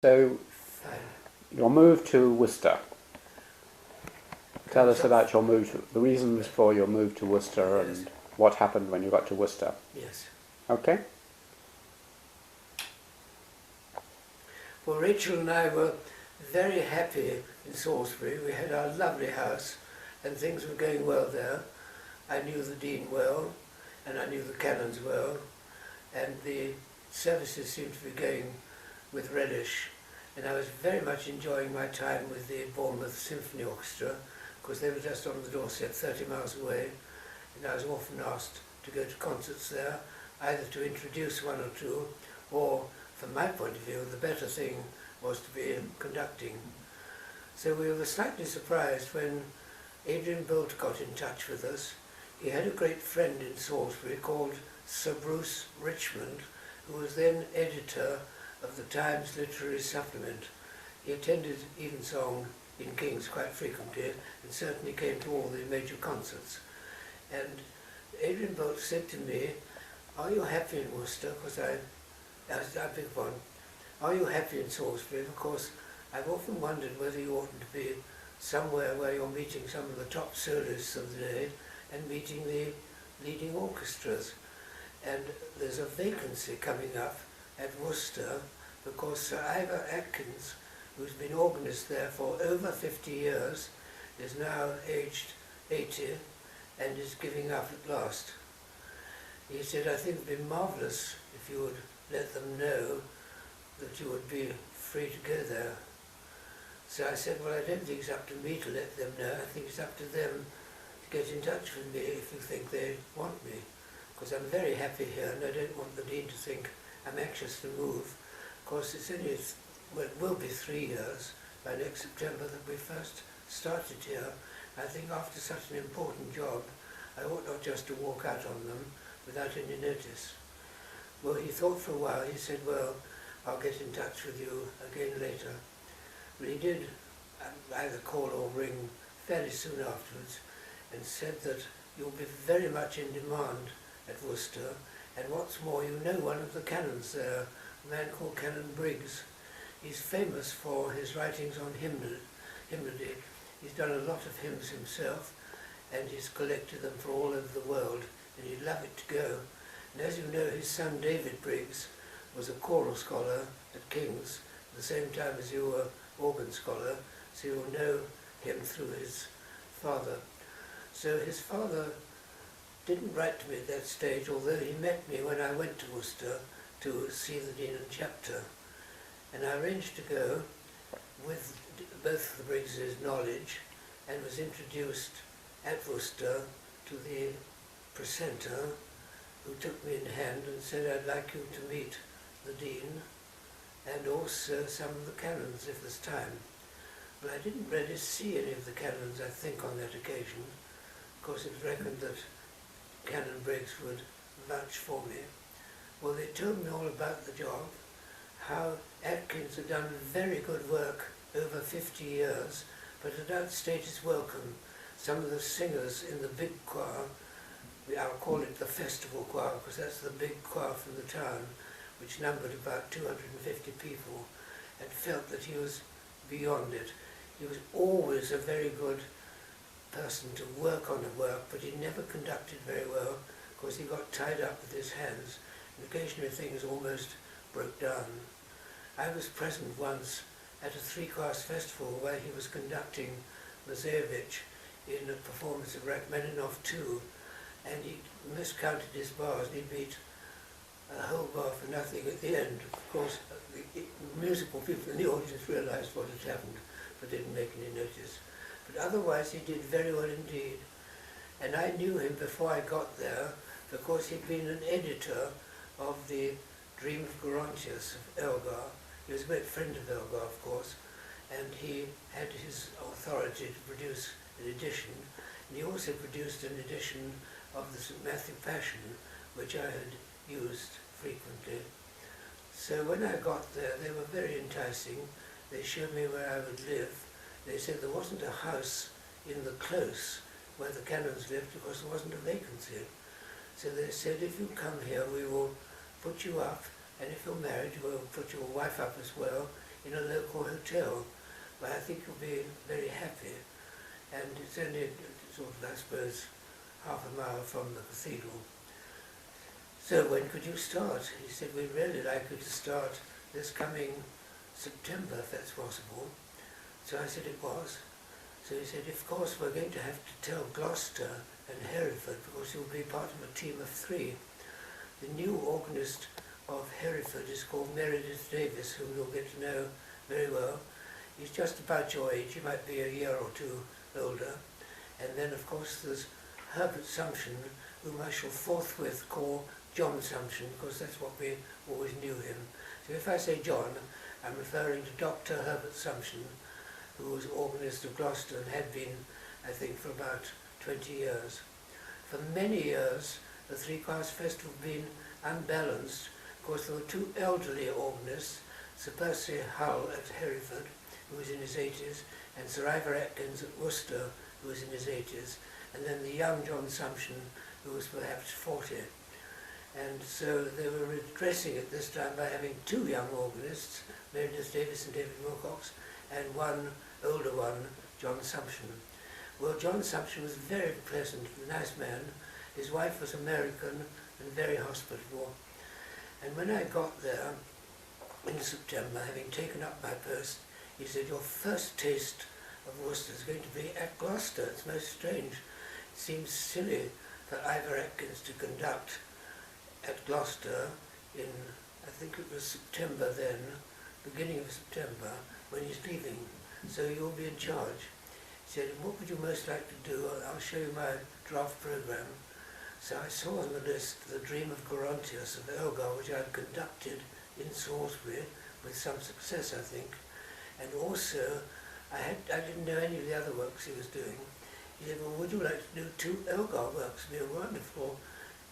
So, your move to Worcester. Tell us about your move, the reasons for your move to Worcester and what happened when you got to Worcester. Yes. Okay? Well, Rachel and I were very happy in Salisbury. We had our lovely house and things were going well there. I knew the Dean well and I knew the Canons well, and the services seemed to be going with relish, and I was very much enjoying my time with the Bournemouth Symphony Orchestra, because they were just on the doorstep 30 miles away, and I was often asked to go to concerts there, either to introduce one or two, or from my point of view the better thing was to be conducting. So we were slightly surprised when Adrian Boult got in touch with us. He had a great friend in Salisbury called Sir Bruce Richmond, who was then editor of the Times Literary Supplement. He attended Evensong in King's quite frequently and certainly came to all the major concerts. And Adrian Boult said to me, "Are you happy in Worcester?" Because I beg one. "Are you happy in Salisbury? Of course, I've often wondered whether you oughtn't to be somewhere where you're meeting some of the top soloists of the day and meeting the leading orchestras. And there's a vacancy coming up at Worcester because Sir Ivor Atkins, who's been organist there for over 50 years, is now aged 80 and is giving up at last." He said, "I think it would be marvellous if you would let them know that you would be free to go there." So I said, "Well, I don't think it's up to me to let them know. I think it's up to them to get in touch with me if you think they want me, because I'm very happy here and I don't want the Dean to think I'm anxious to move. Of course, it's only, well, it will be 3 years by next September that we first started here. I think after such an important job, I ought not just to walk out on them without any notice." Well, he thought for a while. He said, "Well, I'll get in touch with you again later." But he did either call or ring fairly soon afterwards and said that you'll be very much in demand at Worcester, and what's more, you know one of the canons there, a man called Canon Briggs. He's famous for his writings on hymnody. He's done a lot of hymns himself, and he's collected them for all over the world, and he'd love it to go. And as you know, his son David Briggs was a choral scholar at King's at the same time as you were organ scholar, so you'll know him through his father. So his father didn't write to me at that stage, although he met me when I went to Worcester to see the Dean and Chapter. And I arranged to go with both the Briggses' knowledge and was introduced at Worcester to the precentor, who took me in hand and said, "I'd like you to meet the Dean and also some of the canons if there's time." But I didn't really see any of the canons, I think, on that occasion. Of course, it was reckoned that Canon Briggs would vouch for me. Well, they told me all about the job, how Atkins had done very good work over 50 years, but had outstayed his welcome. Some of the singers in the big choir, I'll call it the festival choir, because that's the big choir from the town, which numbered about 250 people, and felt that he was beyond it. He was always a very good person to work on the work, but he never conducted very well, because he got tied up with his hands, and occasionally things almost broke down. I was present once at a three-class festival where he was conducting Mazevich in a performance of Rachmaninoff II, and he miscounted his bars and he beat a whole bar for nothing at the end. Of course, the musical people in the audience realized what had happened, but didn't make any notice. But otherwise he did very well indeed. And I knew him before I got there because he'd been an editor of the Dream of Gerontius of Elgar. He was a great friend of Elgar, of course, and he had his authority to produce an edition. And he also produced an edition of the St. Matthew Passion, which I had used frequently. So when I got there, they were very enticing. They showed me where I would live. They said there wasn't a house in the close where the canons lived because there wasn't a vacancy. So they said, "If you come here, we will put you up, and if you're married, we'll put your wife up as well in a local hotel, where I think you'll be very happy. And it's only sort of, I suppose, half a mile from the cathedral. So when could you start? He said, we'd really like you to start this coming September, if that's possible. So I said it was. So he said, of course, we're going to have to tell Gloucester and Hereford, because you'll be part of a team of 3. The new organist of Hereford is called Meredith Davis, whom you'll get to know very well. He's just about your age. He might be a year or 2 older. And then, of course, there's Herbert Sumption, whom I shall forthwith call John Sumption, because that's what we always knew him. So if I say John, I'm referring to Dr. Herbert Sumption, who was organist of Gloucester and had been, I think, for about 20 years. For many years, the Three Choirs Festival had been unbalanced. Of course, there were 2 elderly organists, Sir Percy Hull at Hereford, who was in his 80s, and Sir Ivor Atkins at Worcester, who was in his 80s, and then the young John Sumption, who was perhaps 40. And so they were redressing it this time by having 2 young organists, Meredith Davis and David Willcocks, and 1 older one, John Sumption. Well, John Sumption was very pleasant, a nice man. His wife was American and very hospitable. And when I got there in September, having taken up my post, he said, your first taste of Worcester is going to be at Gloucester. It's most strange. It seems silly for Ivor Atkins to conduct at Gloucester in, I think it was September then, beginning of September, when he's leaving. So you'll be in charge. He said, what would you most like to do? I'll show you my draft programme. So I saw on the list The Dream of Gerontius of Elgar, which I'd conducted in Salisbury with some success, I think. And also, I didn't know any of the other works he was doing. He said, well, would you like to do 2 Elgar works? It'd be a wonderful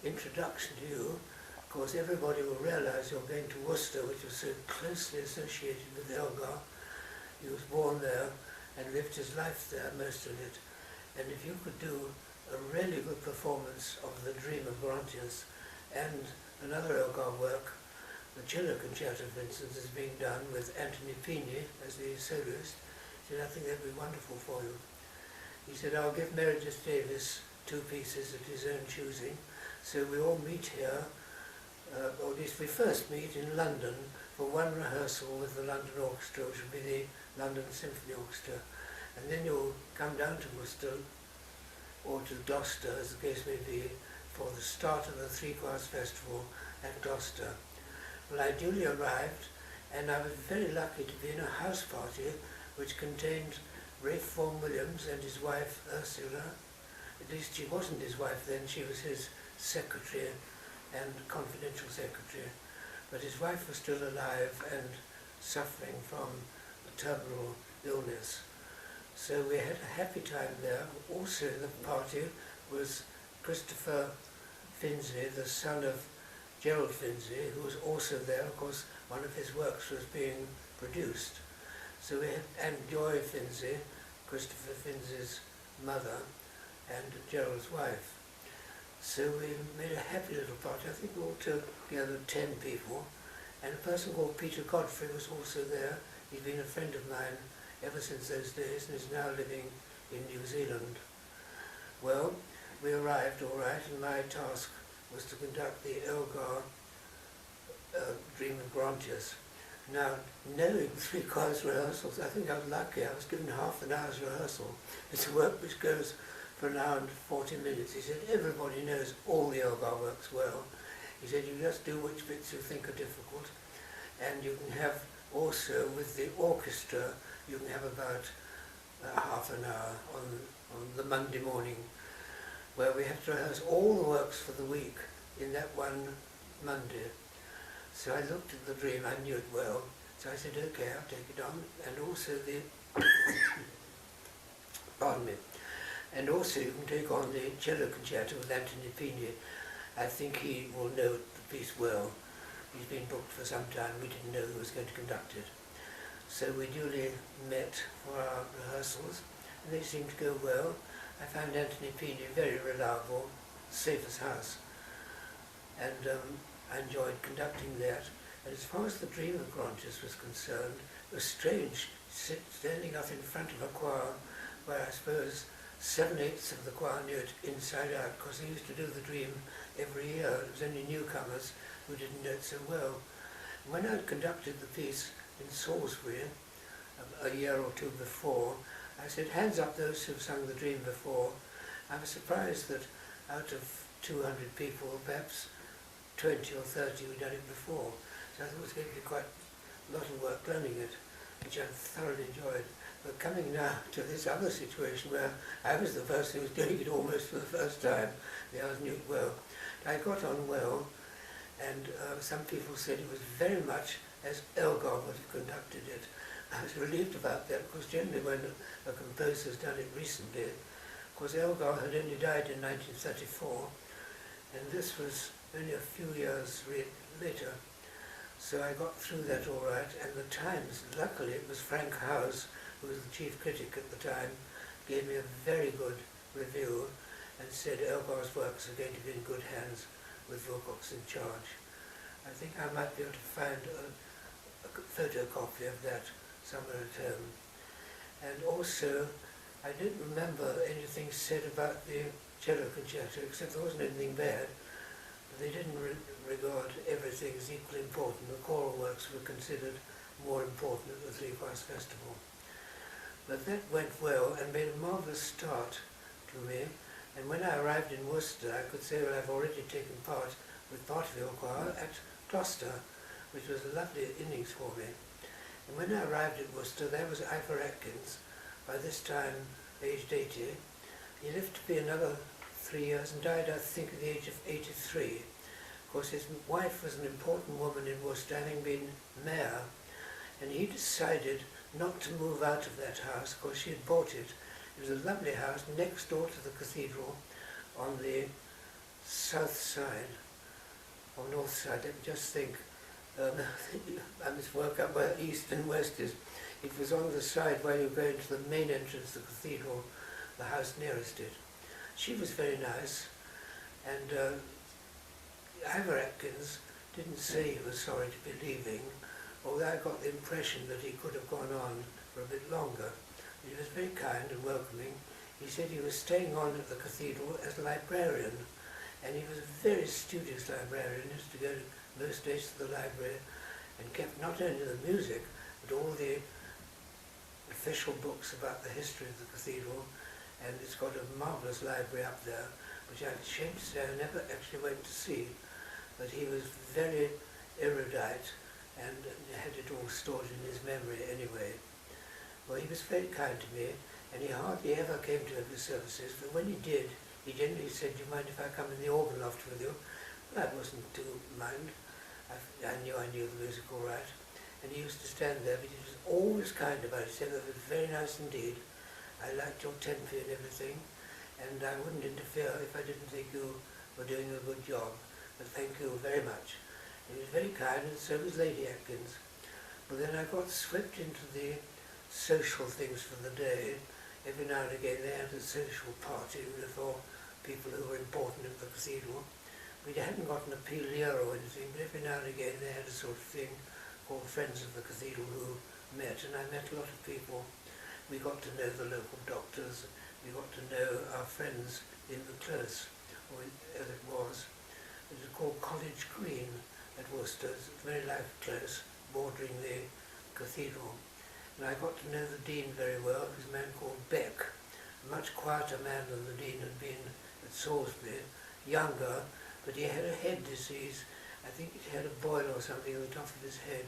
introduction to you. Of course, everybody will realise you're going to Worcester, which was so closely associated with Elgar. He was born there and lived his life there, most of it. And if you could do a really good performance of The Dream of Gerontius and another Elgar work, the cello concerto, for instance, is being done with Anthony Pini as the soloist. He said, I think that'd be wonderful for you. He said, I'll give Meredith Davis 2 pieces at his own choosing. So we all meet here, or at least we first meet in London for 1 rehearsal with the London Orchestra, which will be the London Symphony Orchestra. And then you'll come down to Worcester, or to Gloucester, as the case may be, for the start of the Three Choirs Festival at Gloucester. Well, I duly arrived, and I was very lucky to be in a house party which contained Ralph Vaughan Williams and his wife Ursula. At least she wasn't his wife then, she was his secretary and confidential secretary. But his wife was still alive and suffering from a terminal illness. So we had a happy time there. Also in the party was Christopher Finzi, the son of Gerald Finzi, who was also there. Of course, one of his works was being produced. So we had, and Joy Finzi, Christopher Finzi's mother, and Gerald's wife. So we made a happy little party. I think altogether 10 people. And a person called Peter Godfrey was also there. He'd been a friend of mine ever since those days and is now living in New Zealand. Well, we arrived all right, and my task was to conduct the Elgar Dream of Gerontius. Now, knowing Three Choirs rehearsals, I think I was lucky. I was given half an hour's rehearsal. It's a work which goes for an hour and 40 minutes. He said, everybody knows all the Elgar works well. He said, you just do which bits you think are difficult. And you can have also, with the orchestra, you can have about half an hour on the Monday morning, where we have to rehearse all the works for the week in that one Monday. So I looked at the dream, I knew it well, so I said, okay, I'll take it on. And also the, pardon me, and also you can take on the cello concerto with Anthony Pini. I think he will know the piece well. He's been booked for some time, we didn't know who was going to conduct it. So we duly met for our rehearsals, and they seemed to go well. I found Anthony Pini very reliable, safe as house, and I enjoyed conducting that. And as far as the Dream of Gerontius was concerned, was strange, standing up in front of a choir where I suppose 7/8 of the choir knew it inside out, because they used to do the Dream every year. It was only newcomers who didn't know it so well. And when I had conducted the piece in Salisbury a year or two before, I said, hands up those who've sung the Dream before. I was surprised that out of 200 people, perhaps 20 or 30 who'd done it before. So I thought it was going to be quite a lot of work learning it, which I thoroughly enjoyed. But coming now to this other situation where I was the person who was doing it almost for the first time, the others knew it well. I got on well, and some people said it was very much as Elgar would have conducted it. I was relieved about that, because generally when a composer's done it recently, of course Elgar had only died in 1934, and this was only a few years later. So I got through that all right, and the Times, luckily it was Frank Howes, who was the chief critic at the time, gave me a very good review and said Elgar's works are going to be in good hands with Willcocks in charge. I think I might be able to find a photocopy of that somewhere at home. And also, I didn't remember anything said about the cello concerto, except there wasn't anything bad. But they didn't regard everything as equally important. The choral works were considered more important at the Three Choirs Festival. But that went well and made a marvellous start to me. And when I arrived in Worcester, I could say, well, I've already taken part with part of your choir at Gloucester, which was a lovely innings for me. And when I arrived at Worcester, there was Ivor Atkins, by this time aged 80. He lived to be another 3 years and died, I think, at the age of 83. Of course, his wife was an important woman in Worcester, having been mayor, and he decided not to move out of that house, because she had bought it. It was a lovely house next door to the cathedral on the south side, or north side, let me just think. I must work out where east and west is. It was on the side where you go into the main entrance of the cathedral, the house nearest it. She was very nice, and Ivor Atkins didn't say he was sorry to be leaving, although I got the impression that he could have gone on for a bit longer. He was very kind and welcoming. He said he was staying on at the cathedral as a librarian, and he was a very studious librarian. He used to go most days to the library and kept not only the music, but all the official books about the history of the cathedral, and it's got a marvellous library up there, which I'm ashamed to say I never actually went to see, but he was very erudite and had it all stored in his memory anyway. Well, he was very kind to me, and he hardly ever came to every services, but when he did, he generally said, do you mind if I come in the organ loft with you? Well, I wasn't too mind. I knew the music all right. And he used to stand there, but he was always kind about it. He said, that was very nice indeed. I liked your tempo and everything, and I wouldn't interfere if I didn't think you were doing a good job. But thank you very much. And he was very kind, and so was Lady Atkins. But then I got swept into the social things for the day. Every now and again they had a social party for people who were important at the cathedral. We hadn't got an appeal year or anything, but every now and again they had a sort of thing called Friends of the Cathedral who met, and I met a lot of people. We got to know the local doctors, we got to know our friends in the close, or as it was. It was called College Green at Worcester. It's a very life close, bordering the cathedral. And I got to know the Dean very well. He was a man called Beck, a much quieter man than the Dean had been at Salisbury, younger, but he had a head disease. I think he had a boil or something on the top of his head,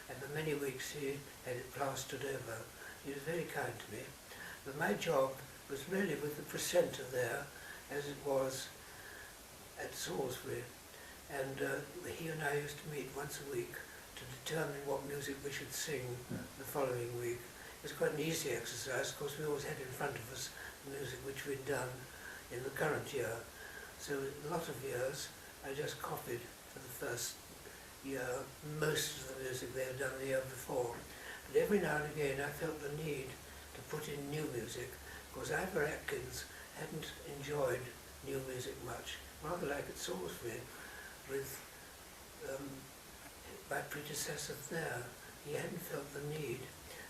and for many weeks he had it plastered over. He was very kind to me. But my job was really with the precentor there, as it was at Salisbury. And he and I used to meet once a week to determine what music we should sing the following week. It was quite an easy exercise. Of course, we always had in front of us the music which we'd done in the current year. So a lot of years I just copied for the first year most of the music they had done the year before. But every now and again I felt the need to put in new music, because Ivor Atkins hadn't enjoyed new music much, rather like at Salisbury with my predecessor there. he hadn't felt the need,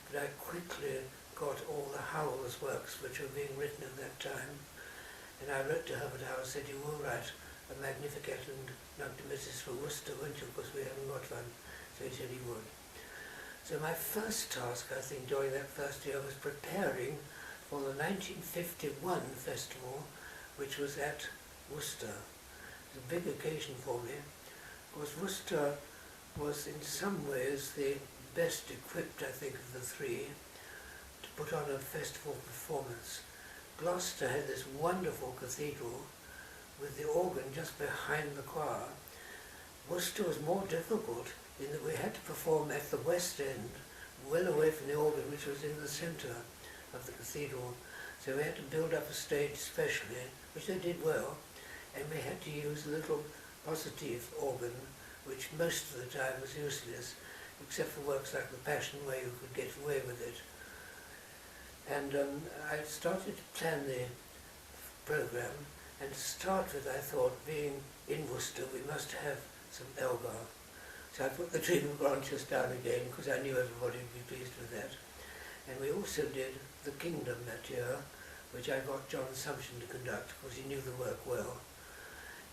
but I quickly got all the Howells works which were being written at that time, and I wrote to Herbert Howells, said, you will write a Magnificat and Noctimissus for Worcester, won't you, because we haven't got one. So he said he would. So my first task, I think, during that first year was preparing for the 1951 festival, which was at Worcester. It was a big occasion for me, because Worcester was in some ways the best equipped, I think, of the three to put on a festival performance. Gloucester had this wonderful cathedral with the organ just behind the choir. Worcester was more difficult in that we had to perform at the west end, well away from the organ, which was in the centre of the cathedral. So we had to build up a stage specially, which they did well, and we had to use a little positive organ, which most of the time was useless, except for works like The Passion, where you could get away with it. And I started to plan the programme, and to start with, I thought, being in Worcester, we must have some Elgar. So I put the Dream of Branches down again, because I knew everybody would be pleased with that. And we also did The Kingdom that year, which I got John Sumption to conduct, because he knew the work well.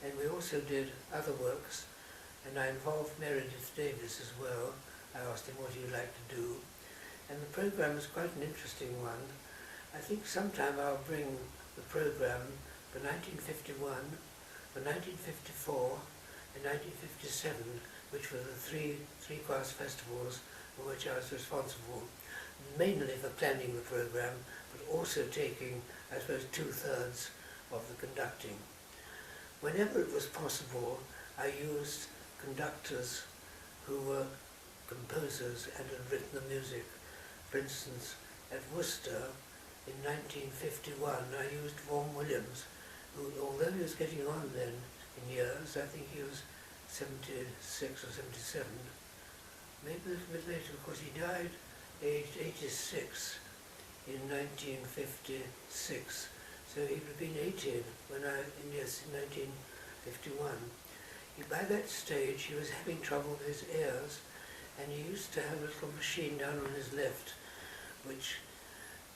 And we also did other works, and I involved Meredith Davis as well. I asked him what he'd like to do. And the programme was quite an interesting one. I think sometime I'll bring the programme for 1951, for 1954, and 1957, which were the three class festivals for which I was responsible, mainly for planning the programme, but also taking, I suppose, 2/3 of the conducting. Whenever it was possible, I used conductors who were composers and had written the music. For instance, at Worcester in 1951, I used Vaughan Williams, who, although he was getting on then in years, I think he was 76 or 77, maybe a little bit later, because he died aged 86 in 1956. So he would have been 18 when in 1951. By that stage, he was having trouble with his ears, and he used to have a little machine down on his left, which,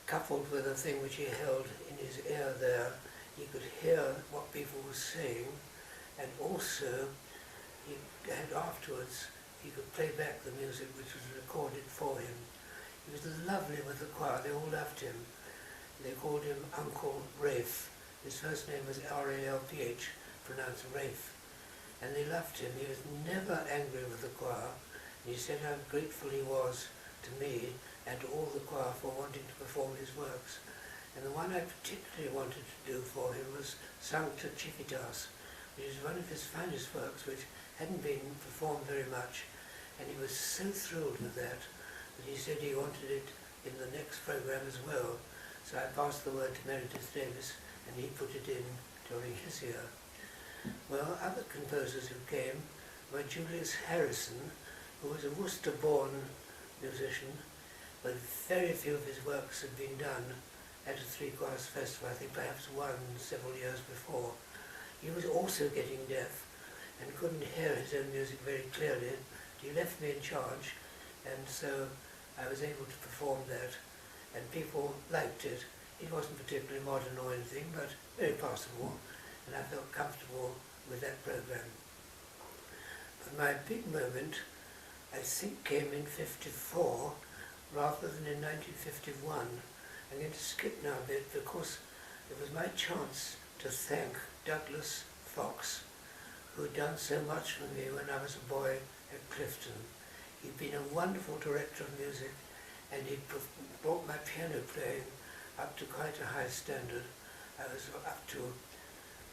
coupled with a thing which he held in his ear there, he could hear what people were saying, and also he had afterwards, he could play back the music which was recorded for him. He was lovely with the choir, they all loved him. They called him Uncle Rafe. His first name was R-A-L-P-H, pronounced Rafe. And they loved him. He was never angry with the choir. He said how grateful he was to me and to all the choir for wanting to perform his works. And the one I particularly wanted to do for him was Sancta Civitas, which is one of his finest works, which hadn't been performed very much. And he was so thrilled with that he said he wanted it in the next programme as well. So I passed the word to Meredith Davis, and he put it in during his year. Well, other composers who came were Julius Harrison, who was a Worcester-born musician, but very few of his works had been done at a three-class festival. I think perhaps one several years before. He was also getting deaf and couldn't hear his own music very clearly. He left me in charge, and so I was able to perform that, and people liked it. It wasn't particularly modern or anything, but very passable, and I felt comfortable with that programme. But my big moment, I think, came in 54 rather than in 1951. I'm going to skip now a bit because it was my chance to thank Douglas Fox, who had done so much for me when I was a boy at Clifton. He'd been a wonderful director of music, and he'd brought my piano playing up to quite a high standard. I was up to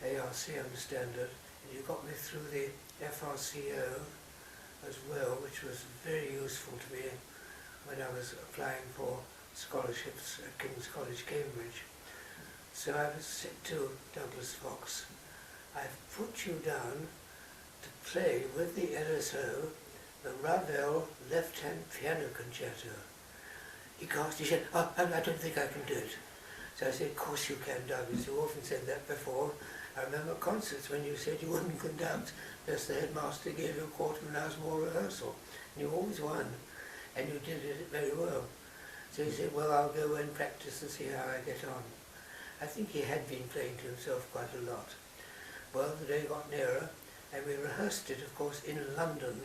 ARCM standard, and he got me through the FRCO as well, which was very useful to me when I was applying for scholarships at King's College, Cambridge. So I was said to Douglas Fox, I've put you down to play with the LSO the Ravel left-hand piano concerto. He gasped, he said, oh, I don't think I can do it. So I said, of course you can, Douglas, you often said that before. I remember concerts when you said you wouldn't conduct, because the headmaster gave you a quarter of an hour's more rehearsal, and you always won. and you did it very well. So he said, well, I'll go and practice and see how I get on. I think he had been playing to himself quite a lot. Well, the day got nearer, and we rehearsed it, of course, in London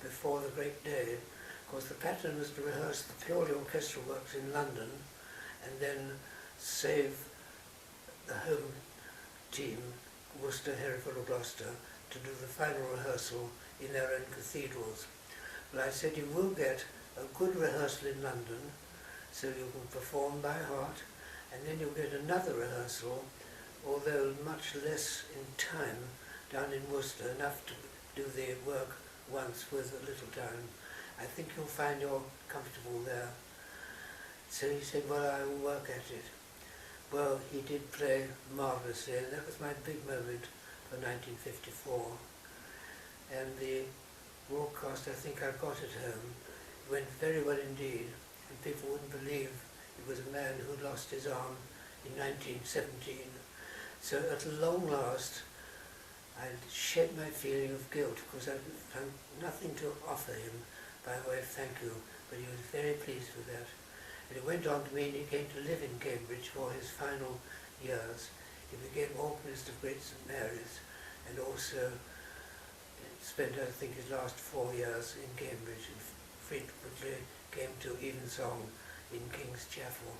before the great day. Of course, the pattern was to rehearse the purely orchestral works in London, and then save the home team, Worcester, Hereford or Gloucester, to do the final rehearsal in their own cathedrals. But I said, you will get a good rehearsal in London, so you can perform by heart, and then you'll get another rehearsal, although much less in time, down in Worcester, enough to do the work once with a little time. I think you'll find you're comfortable there. So he said, well, I will work at it. Well, he did play marvellously, and that was my big moment for 1954. And the broadcast, I think I got at home, went very well indeed, and people wouldn't believe it was a man who'd lost his arm in 1917. So at long last, I shed my feeling of guilt because I found nothing to offer him by way of thank you, but he was very pleased with that. And it went on to mean he came to live in Cambridge for his final years. He became organist of Great St Mary's, and also spent, I think, his last 4 years in Cambridge, and frequently came to evensong in King's Chapel.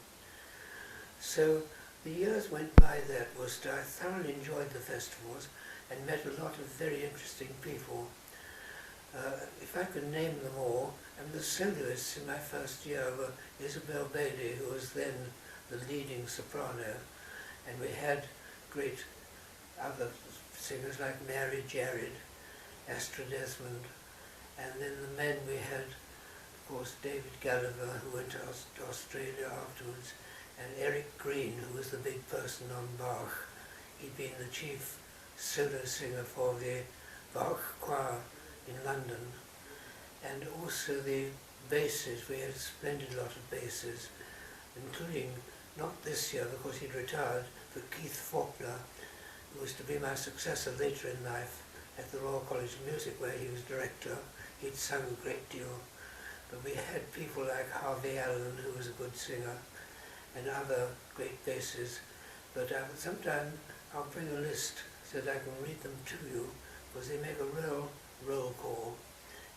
So the years went by there at Worcester. I thoroughly enjoyed the festivals and met a lot of very interesting people. If I could name them all, and the soloists in my first year were Isabel Bailey, who was then the leading soprano, and we had great other singers like Mary Jared, Astra Desmond, and then the men we had, of course, David Gallagher, who went to Australia afterwards, and Eric Green, who was the big person on Bach. He'd been the chief solo singer for the Bach choir in London, and also the basses. We had a splendid lot of basses, including, not this year because he'd retired, but Keith Faulkner, who was to be my successor later in life at the Royal College of Music, where he was director. He'd sung a great deal, but we had people like Harvey Allen, who was a good singer, and other great basses. But sometime I'll bring a list so that I can read them to you, because they make a real roll call.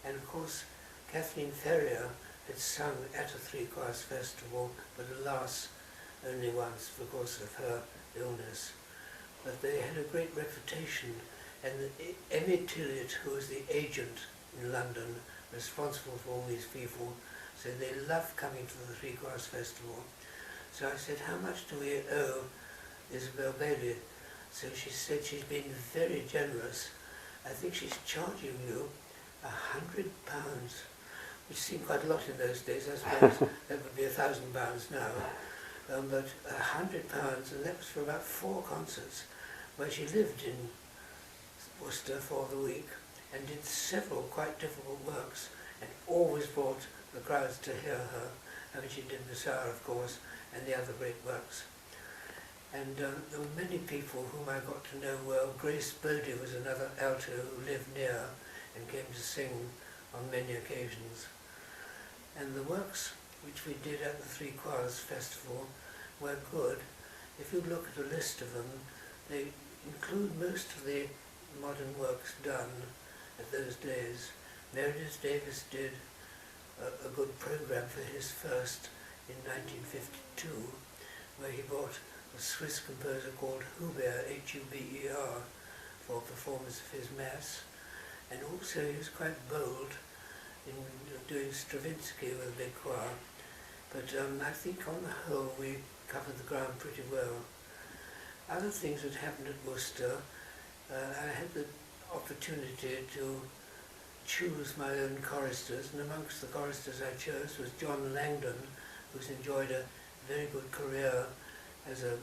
And of course, Kathleen Ferrier had sung at a three-choirs festival, but alas, only once because of her illness. But they had a great reputation, and Emmy Tillett, who was the agent in London, responsible for all these people, said they loved coming to the three-choirs festival. So I said, how much do we owe Isabel Bailey? So she said she's been very generous. I think she's charging you £100, which seemed quite a lot in those days. I suppose that would be £1,000 now. But £100, and that was for about 4 concerts, where she lived in Worcester for the week and did several quite difficult works, and always brought the crowds to hear her. I mean, she did Messiah, of course, and the other great works. And there were many people whom I got to know well. Grace Bodie was another alto who lived near and came to sing on many occasions. And the works which we did at the Three Choirs Festival were good. If you look at a list of them, they include most of the modern works done at those days. Meredith Davis did a good program for his first in 1952, where he brought a Swiss composer called Huber, Huber, for performance of his Mass. And also he was quite bold in doing Stravinsky with a big choir. But I think on the whole we covered the ground pretty well. Other things that happened at Worcester, I had the opportunity to choose my own choristers, and amongst the choristers I chose was John Langdon, who's enjoyed a very good career as a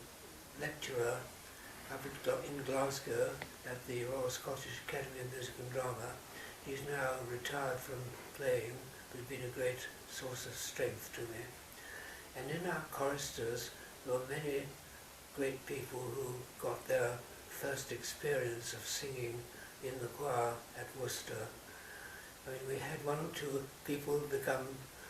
lecturer up in Glasgow at the Royal Scottish Academy of Music and Drama. He's now retired from playing, but has been a great source of strength to me. And in our choristers, there were many great people who got their first experience of singing in the choir at Worcester. I mean, we had 1 or 2 people who become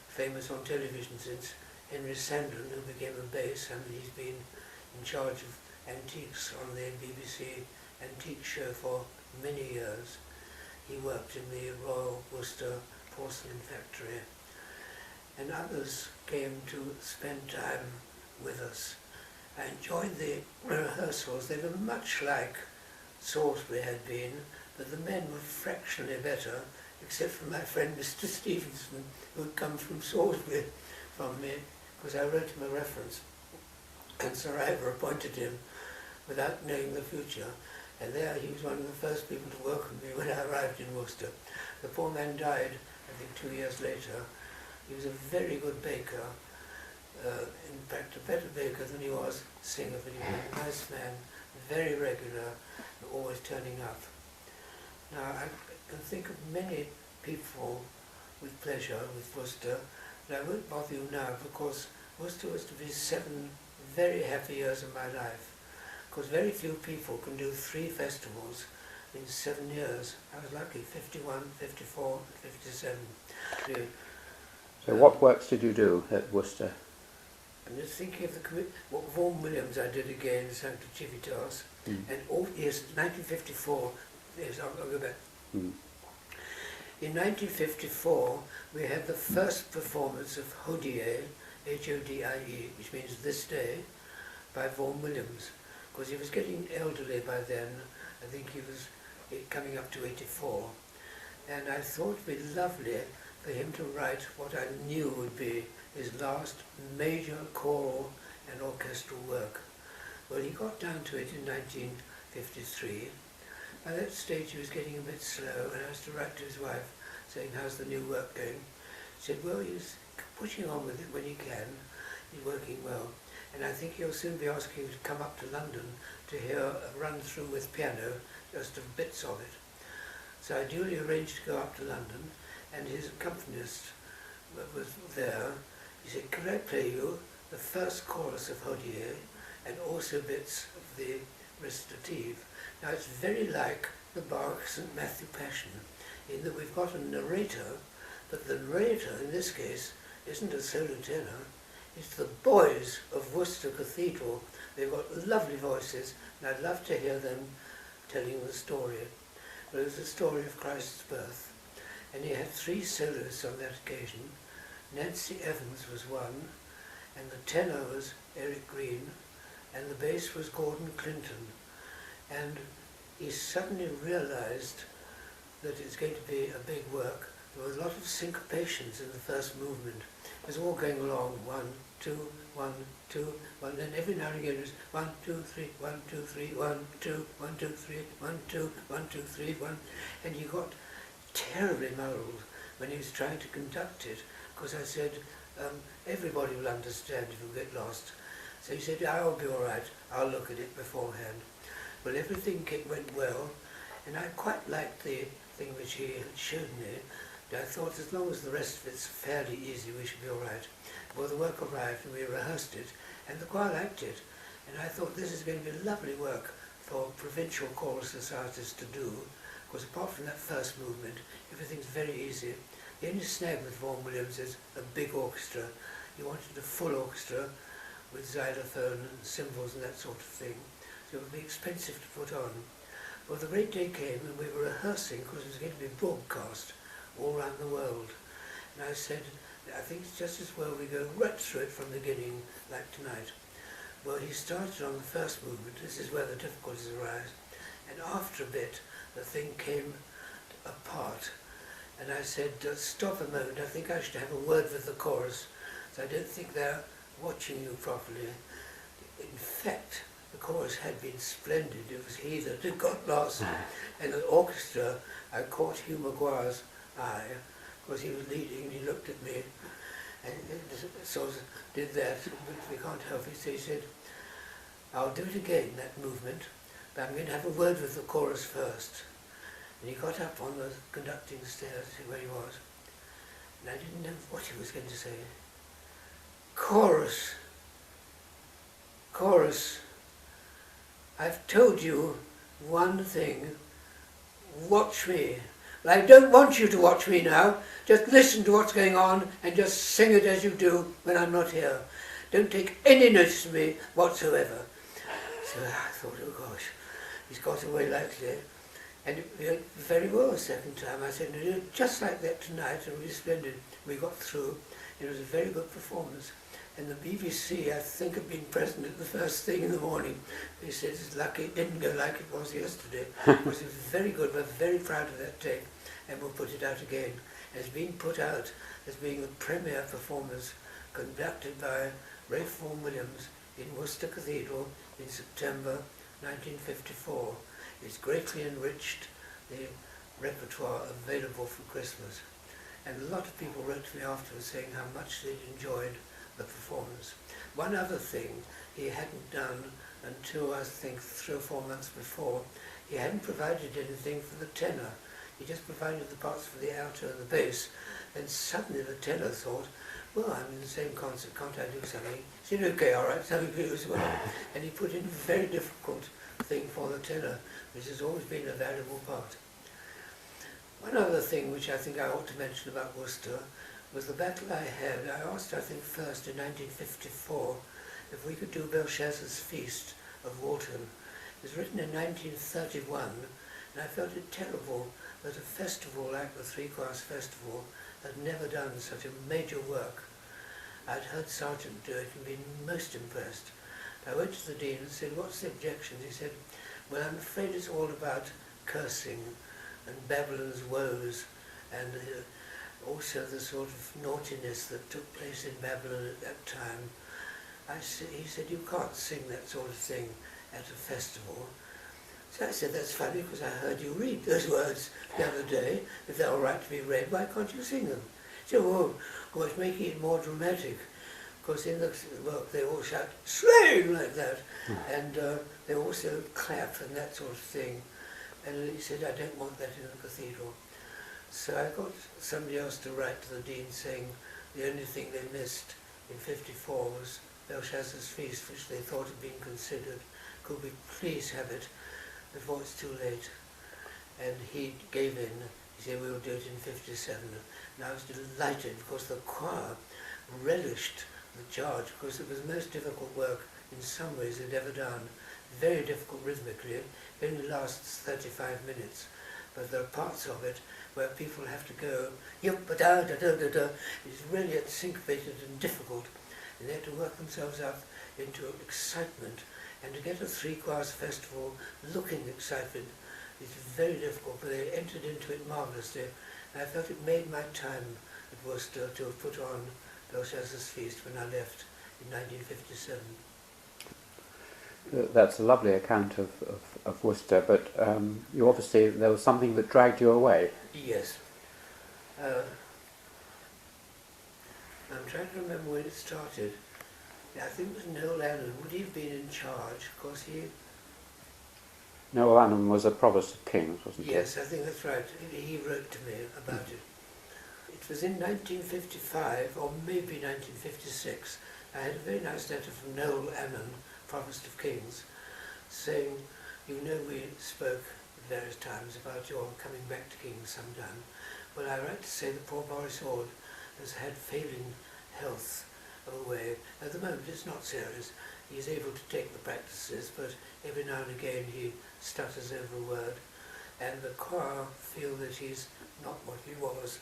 famous on television since, Henry Sandon, who became a bass, and he's been in charge of antiques on the BBC antique show for many years. He worked in the Royal Worcester Porcelain Factory. And others came to spend time with us. I enjoyed the rehearsals. They were much like Salisbury had been, but the men were fractionally better, except for my friend Mr. Stevenson, who had come from Salisbury from me, because I wrote him a reference. And Sir Ivor appointed him without knowing the future. And there he was one of the first people to welcome me when I arrived in Worcester. The poor man died, I think, 2 years later. He was a very good baker, in fact a better baker than he was singer, but he was a nice man, very regular, and always turning up. Now I can think of many people with pleasure with Worcester, but I won't bother you now because Worcester was to be 7 very happy years of my life, because very few people can do 3 festivals in 7 years. I was lucky, 51, 54, 57. So what works did you do at Worcester? I'm just thinking of what Vaughan Williams I did again in Sancta Civitas, and yes, 1954, yes, I'll go back. In 1954, we had the first performance of Hodie, H-O-D-I-E, which means this day, by Vaughan Williams, because he was getting elderly by then. I think he was coming up to 84, and I thought it would be lovely for him to write what I knew would be his last major choral and orchestral work. Well, he got down to it in 1953. By that stage he was getting a bit slow, and I was to write to his wife saying, how's the new work going? She said, well, he's pushing on with it when he can, he's working well, and I think he'll soon be asking you to come up to London to hear a run through with piano, just of bits of it. So I duly arranged to go up to London, and his accompanist was there. He said, could I play you the first chorus of Hodie and also bits of the recitative? Now it's very like the Bach St. Matthew Passion in that we've got a narrator, but the narrator in this case isn't a solo tenor, it's the boys of Worcester Cathedral. They've got lovely voices, and I'd love to hear them telling the story. But it was the story of Christ's birth, and he had 3 soloists on that occasion. Nancy Evans was one, and the tenor was Eric Green, and the bass was Gordon Clinton. And he suddenly realized that it's going to be a big work. There were a lot of syncopations in the first movement. It was all going along, 1, 2, 1, 2, 1, then every now and again it was 1, 2, 3, 1, 2, 3, 1, 2, 1, 2, 3, 1, 2, 1, 2, 3, 1, and he got terribly muddled when he was trying to conduct it, because I said, everybody will understand if you get lost. So he said, I'll be all right, I'll look at it beforehand. Well, everything went well, and I quite liked the thing which he had shown me. I thought as long as the rest of it's fairly easy, we should be all right. Well, the work arrived and we rehearsed it, and the choir liked it. And I thought this is going to be lovely work for provincial choral societies to do, because apart from that first movement, everything's very easy. The only snag with Vaughan Williams is a big orchestra. He wanted a full orchestra with xylophone and cymbals and that sort of thing. So it would be expensive to put on. Well, the great day came and we were rehearsing because it was going to be broadcast all around the world. And I said, I think it's just as well we go right through it from the beginning, like tonight. Well, he started on the first movement. This is where the difficulties arise. And after a bit, the thing came apart. And I said, stop a moment, I think I should have a word with the chorus. So I don't think they're watching you properly. In fact, the chorus had been splendid. It was he that had got lost. And the orchestra, I caught Hugh Maguire's eye, because he was leading and he looked at me and sort of did that, but we can't help it. So he said, I'll do it again, that movement, but I'm going to have a word with the chorus first. And he got up on the conducting stairs to where he was, and I didn't know what he was going to say. Chorus, chorus, I've told you one thing, watch me. I don't want you to watch me now. Just listen to what's going on and just sing it as you do when I'm not here. Don't take any notice of me whatsoever. So I thought, oh gosh, he's got away lightly. And it went very well the second time. I said, no, do it just like that tonight, and it was splendid. We got through. It was a very good performance. And the BBC, I think, had been present at the first thing in the morning. They said it's lucky it didn't go like it was yesterday. It was very good. We're very proud of that tape, and we'll put it out again. It's been put out as being the premier performance conducted by Ravel Williams in Worcester Cathedral in September 1954. It's greatly enriched the repertoire available for Christmas. And a lot of people wrote to me afterwards saying how much they'd enjoyed the performance. One other thing he hadn't done until I think 3 or 4 months before, he hadn't provided anything for the tenor. He just provided the parts for the alto and the bass. And suddenly the tenor thought, well, I'm in the same concert, can't I do something? He said, okay, all right, something for you as well. And he put in a very difficult thing for the tenor, which has always been a valuable part. One other thing which I think I ought to mention about Worcester was the battle I had. I asked, I think, first in 1954 if we could do Belshazzar's Feast of Walton. It was written in 1931, and I felt it terrible that a festival like the Three-Cross Festival had never done such a major work. I'd heard Sargent do it and been most impressed. I went to the Dean and said, what's the objection? He said, well, I'm afraid it's all about cursing and Babylon's woes and also the sort of naughtiness that took place in Babylon at that time. He said, you can't sing that sort of thing at a festival. So I said, that's funny because I heard you read those words the other day. If they're all right to be read, why can't you sing them? He said, well, it's making it more dramatic. Because in the work they all shout, slain, like that. And they also clap and that sort of thing. And he said, I don't want that in the cathedral. So I got somebody else to write to the Dean saying the only thing they missed in '54 was Belshazzar's Feast, which they thought had been considered. Could we please have it before it's too late? And he gave in. He said, we will do it in '57. And I was delighted because the choir relished the charge, because it was the most difficult work in some ways they'd ever done. Very difficult rhythmically. It only lasts 35 minutes. But there are parts of it where people have to go, yup-ba-da-da-da-da-da. It's really syncopated and difficult. And they have to work themselves up into excitement. And to get a three-class festival looking excited is very difficult, but they entered into it marvellously. And I felt it made my time at Worcester to have put on Belshazzar's Feast when I left in 1957. That's a lovely account of Worcester, but you obviously, there was something that dragged you away. Yes. I'm trying to remember when it started. I think it was Noel Allen. Would he have been in charge? Of course he... Noel Allen was a Provost of Kings, wasn't he? Yes, I think that's right. He wrote to me about it. It was in 1955, or maybe 1956. I had a very nice letter from Noel Allen, Provost of Kings, saying, you know, we spoke at various times about your coming back to Kings sometime. Well, I write to say that poor Boris Ord has had failing health away. At the moment it's not serious. He's able to take the practices, but every now and again he stutters over a word. And the choir feel that he's not what he was.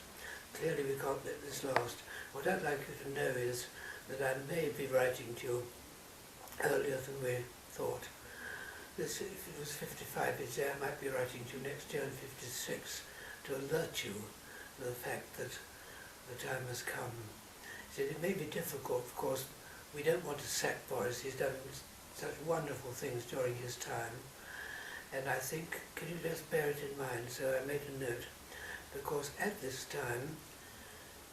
Clearly we can't let this last. What I'd like you to know is that I may be writing to you earlier than we thought. This, if it was 55, you'd say I might be writing to you next year in 56 to alert you to the fact that the time has come. He said it may be difficult, of course. We don't want to sack Boris. He's done such wonderful things during his time. And I think, can you just bear it in mind? So I made a note, because at this time,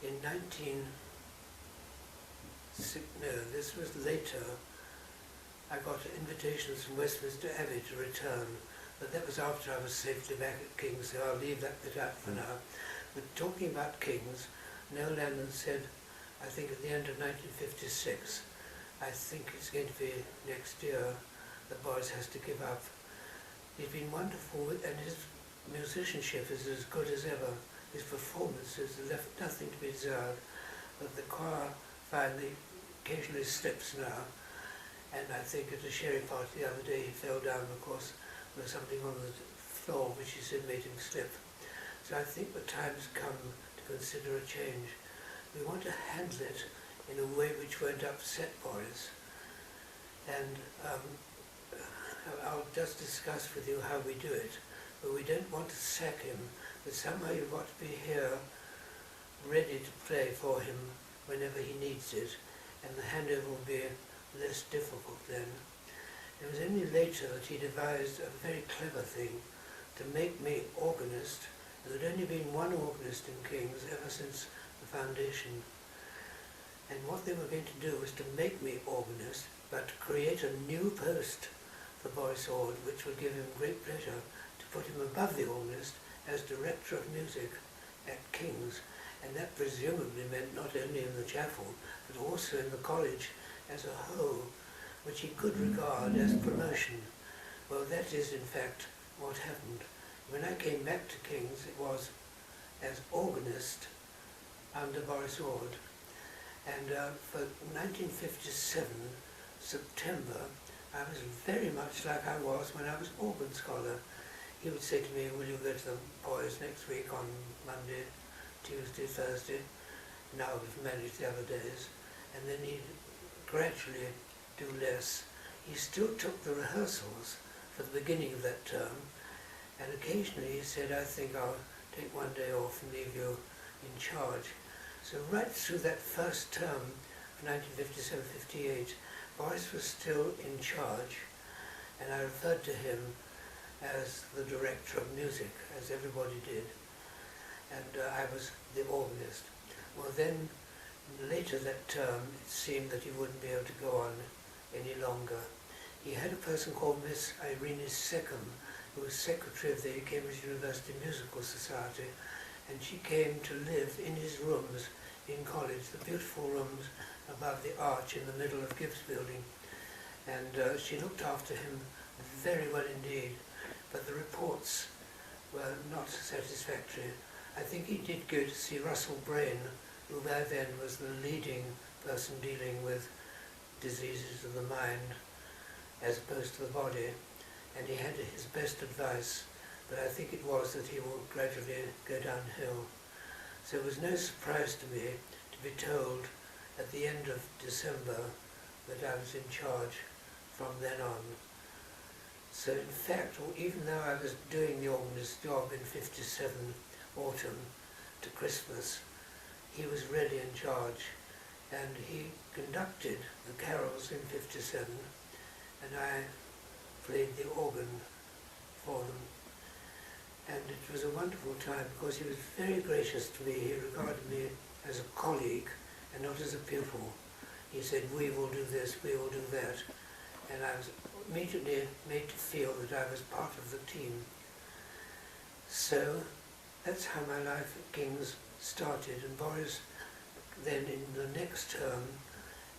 in this was later, I got invitations from Westminster Abbey to return, but that was after I was safely back at King's, so I'll leave that bit out for now. But talking about King's, Noel Allen said, I think at the end of 1956, I think it's going to be next year that Boris has to give up. He's been wonderful, and his musicianship is as good as ever. His performances left nothing to be desired, but the choir finally occasionally slips now, and I think at a sherry party the other day he fell down because there was something on the floor which he said made him slip. So I think the time's come to consider a change. We want to handle it in a way which won't upset Boris, and I'll just discuss with you how we do it. But we don't want to sack him, but somehow you've got to be here ready to play for him whenever he needs it, and the handover will be less difficult then. It was only later that he devised a very clever thing to make me organist. There had only been one organist in King's ever since the foundation, and what they were going to do was to make me organist, but to create a new post for Boris Ord, which would give him great pleasure, to put him above the organist as director of music at King's, and that presumably meant not only in the chapel, but also in the college as a whole, which he could regard as promotion. Well, that is in fact what happened. When I came back to King's, it was as organist under Boris Ord. And for 1957, September, I was very much like I was when I was organ scholar. He would say to me, will you go to the boys next week on Monday, Tuesday, Thursday? Now we've managed the other days. And then he'd gradually do less. He still took the rehearsals for the beginning of that term, and occasionally he said, I think I'll take one day off and leave you in charge. So right through that first term of 1957-58, Boris was still in charge, and I referred to him as the director of music, as everybody did, and I was the organist. Well then, later that term, it seemed that he wouldn't be able to go on any longer. He had a person called Miss Irene Seckham, who was secretary of the Cambridge University Musical Society, and she came to live in his rooms in college, the beautiful rooms above the arch in the middle of Gibbs Building, and she looked after him very well indeed, but the reports were not satisfactory. I think he did go to see Russell Brain, who by then was the leading person dealing with diseases of the mind as opposed to the body, and he had his best advice, but I think it was that he will gradually go downhill. So it was no surprise to me to be told at the end of December that I was in charge from then on. So in fact, even though I was doing the organist job in 57 autumn to Christmas, he was really in charge, and he conducted the carols in 57, and I played the organ for them. And it was a wonderful time because he was very gracious to me. He regarded me as a colleague and not as a pupil. He said, we will do this, we will do that. And I was immediately made to feel that I was part of the team. So that's how my life at King's started. And Boris then in the next term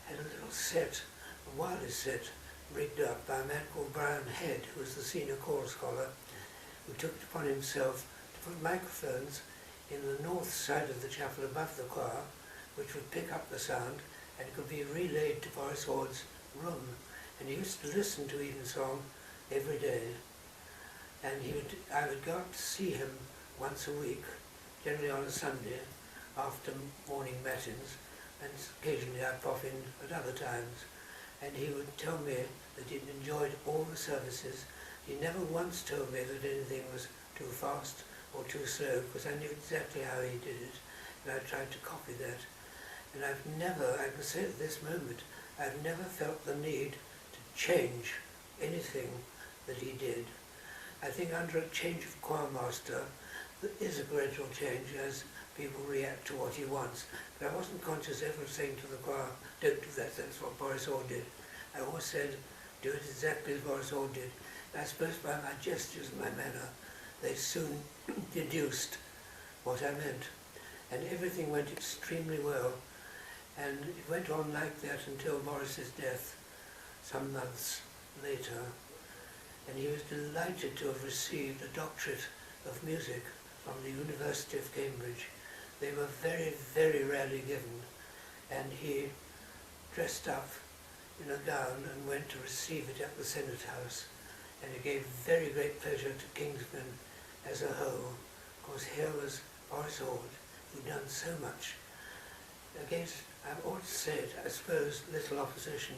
had a little set, a wireless set, rigged up by a man called Brian Head, who was the senior choral scholar, who took it upon himself to put microphones in the north side of the chapel above the choir, which would pick up the sound and could be relayed to Boris Ord's room. And he used to listen to Evensong every day. And I would go up to see him once a week, generally on a Sunday, after morning matins, and occasionally I'd pop in at other times. And he would tell me that he'd enjoyed all the services. He never once told me that anything was too fast or too slow, because I knew exactly how he did it, and I tried to copy that. And I've never, I can say at this moment, I've never felt the need to change anything that he did. I think under a change of choir master, there is a gradual change as people react to what he wants. But I wasn't conscious ever of saying to the choir, don't do that, that's what Boris Ord did. I always said, do it exactly as Boris Ord did. And I suppose by my gestures and my manner, they soon deduced what I meant. And everything went extremely well. And it went on like that until Boris's death, some months later. And he was delighted to have received a doctorate of music from the University of Cambridge. They were very, very rarely given, and he dressed up in a gown and went to receive it at the Senate House, and it gave very great pleasure to Kingsmen as a whole, because here was Boris Ord, who'd done so much against, I ought to say it, I suppose, little opposition.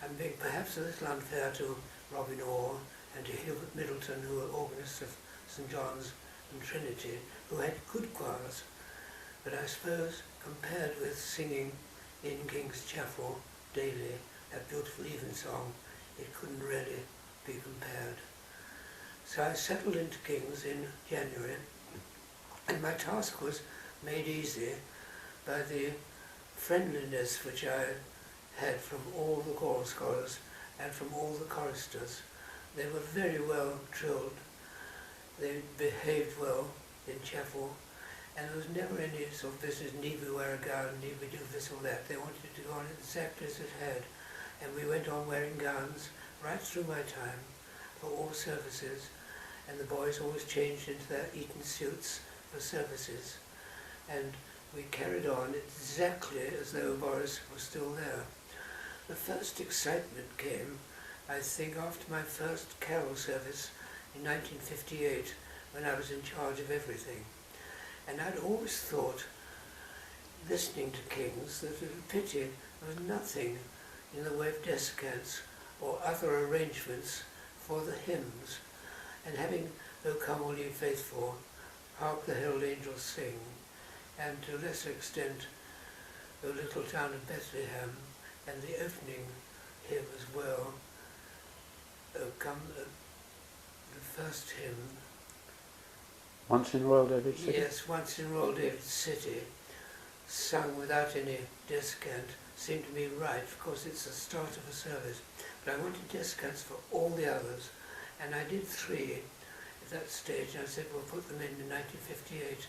I'm being perhaps a little unfair to Robin Orr and to Hubert Middleton, who were organists of St John's and Trinity, who had good choirs. But I suppose, compared with singing in King's Chapel daily, that beautiful evensong, it couldn't really be compared. So I settled into King's in January, and my task was made easy by the friendliness which I had from all the choral scholars and from all the choristers. They were very well drilled. They behaved well in chapel, and there was never any sort of business, need we wear a gown, need we do this or that. They wanted to go on exactly as it had, and we went on wearing gowns right through my time for all services, and the boys always changed into their Eton suits for services, and we carried on exactly as though Boris was still there. The first excitement came, I think, after my first carol service in 1958, when I was in charge of everything. And I'd always thought, listening to King's, that it was a pity there was nothing in the way of descants or other arrangements for the hymns. And having O Come All Ye Faithful, Hark the Herald Angels Sing, and to a lesser extent, O Little Town of Bethlehem, and the opening hymn as well, O Come, the first hymn. Once in Royal David City? Yes, Once in Royal David City, sung without any descant, seemed to me right. Of course, it's the start of a service, but I wanted descants for all the others, and I did 3 at that stage, and I said, we'll put them in 1958.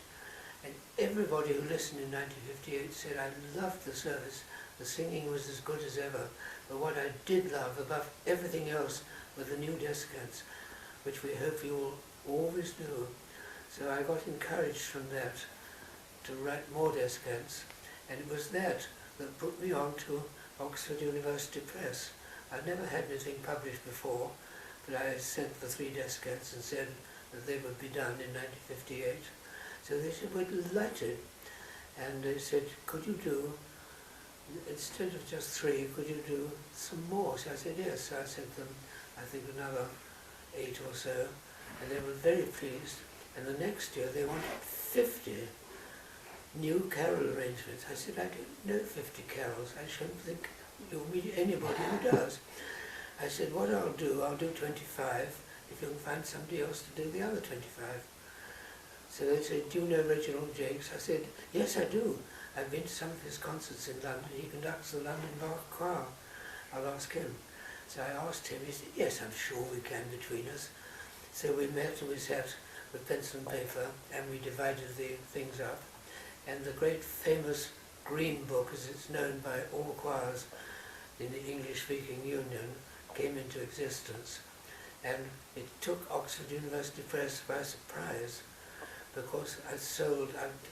And everybody who listened in 1958 said, I loved the service, the singing was as good as ever, but what I did love above everything else were the new descants, which we hope you will always do. So I got encouraged from that to write more descants, and it was that put me on to Oxford University Press. I'd never had anything published before, but I sent for 3 descants and said that they would be done in 1958. So they said, we're delighted. And they said, could you do, instead of just 3, could you do some more? So I said, yes. So I sent them, I think, another 8 or so. And they were very pleased. And the next year they wanted 50 new carol arrangements. I said, I don't know 50 carols. I shouldn't think you'll meet anybody who does. I said, what I'll do 25 if you can find somebody else to do the other 25. So they said, do you know Reginald Jakes? I said, yes, I do. I've been to some of his concerts in London. He conducts the London Bach Choir. I'll ask him. So I asked him. He said, yes, I'm sure we can between us. So we met and we sat with pencil and paper and we divided the things up. And the great famous Green Book, as it's known by all choirs in the English-speaking Union, came into existence. And it took Oxford University Press by surprise, because I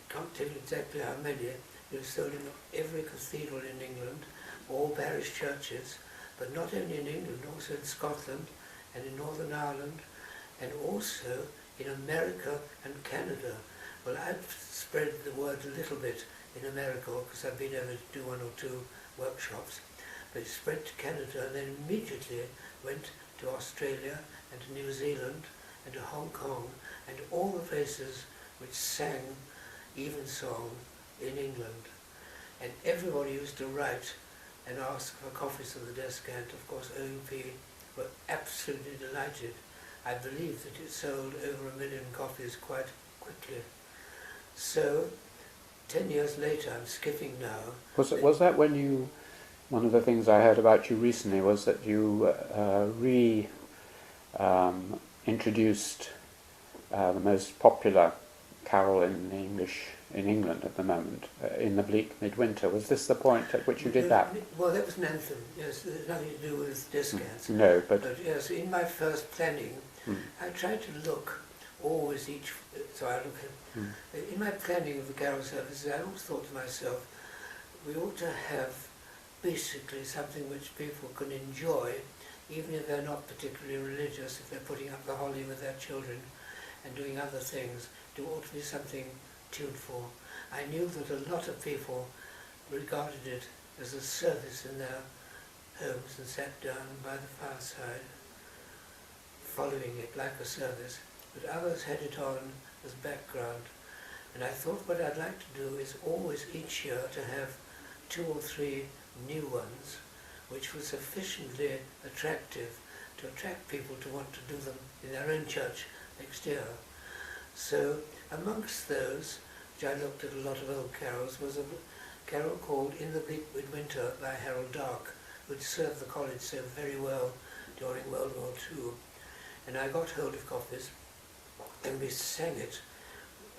can't tell you exactly how many, it was sold in every cathedral in England, all parish churches, but not only in England, also in Scotland and in Northern Ireland, and also in America and Canada. Well, I've spread the word a little bit in America, because I've been over to do 1 or 2 workshops, but it spread to Canada and then immediately went to Australia and to New Zealand and to Hong Kong and all the places which sang evensong in England. And everybody used to write and ask for copies of the descant. Of course, OUP were absolutely delighted. I believe that it sold over 1 million copies quite quickly. So, 10 years later, I'm skipping now. Was that when you, one of the things I heard about you recently was that you introduced the most popular carol in England at the moment, in the bleak midwinter. Was this the point at which you did that? Well, that was an anthem, yes. There's nothing to do with descants. No, but yes, in my first planning, I tried to look always each, so I look at, in my planning of the carol services, I always thought to myself, we ought to have basically something which people can enjoy, even if they're not particularly religious, if they're putting up the holly with their children and doing other things, there ought to be something tuneful. I knew that a lot of people regarded it as a service in their homes and sat down by the fireside, following it like a service, but others had it on as background. And I thought what I'd like to do is always each year to have 2 or 3 new ones which were sufficiently attractive to attract people to want to do them in their own church next year. So amongst those, which I looked at a lot of old carols, was a carol called In the Bleak Midwinter by Harold Darke, which served the college so very well during World War II. And I got hold of copies and we sang it,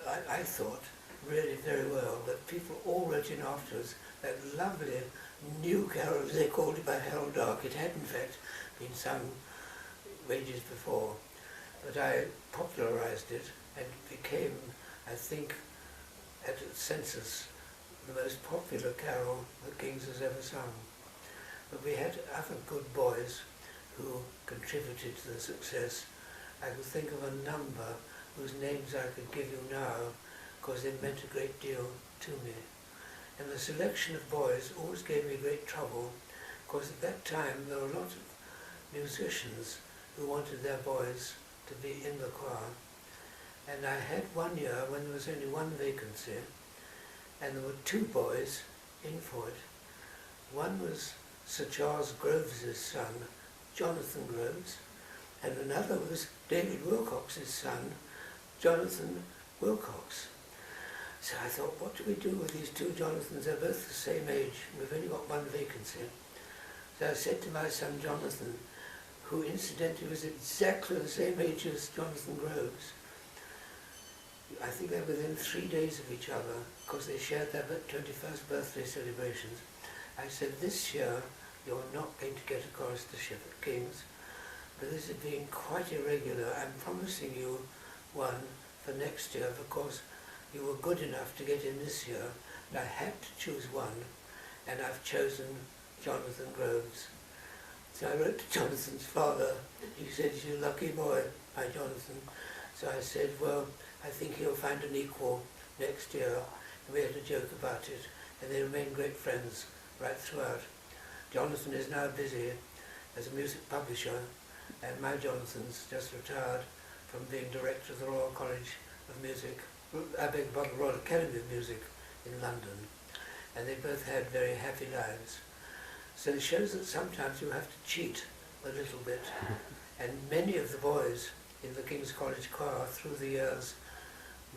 I thought, really very well, but people all wrote in afterwards that lovely new carol, as they called it, by Harold Darke. It had in fact been sung ages before, but I popularised it and it became, I think, at its census, the most popular carol that King's has ever sung. But we had other good boys who contributed to the success. I could think of a number whose names I could give you now because they meant a great deal to me. And the selection of boys always gave me great trouble because at that time there were a lot of musicians who wanted their boys to be in the choir. And I had one year when there was only one vacancy and there were 2 boys in for it. One was Sir Charles Groves' son, Jonathan Groves, and another was David Willcocks' son, Jonathan Willcocks. So I thought, what do we do with these 2 Jonathans? They're both the same age, we've only got one vacancy. So I said to my son Jonathan, who incidentally was exactly the same age as Jonathan Groves, I think they're within 3 days of each other because they shared their 21st birthday celebrations. I said, this year you're not going to get a choristership at King's, but this is being quite irregular. I'm promising you one for next year because you were good enough to get in this year, and I had to choose one, and I've chosen Jonathan Groves. So I wrote to Jonathan's father. He said, "You lucky boy, my Jonathan." So I said, well, I think he'll find an equal next year. And we had a joke about it, and they remained great friends right throughout. Jonathan is now busy as a music publisher, and my Jonathan's just retired from being director of the Royal College of Music, I beg your pardon, Royal Academy of Music in London. And they both had very happy lives. So it shows that sometimes you have to cheat a little bit. And many of the boys in the King's College Choir through the years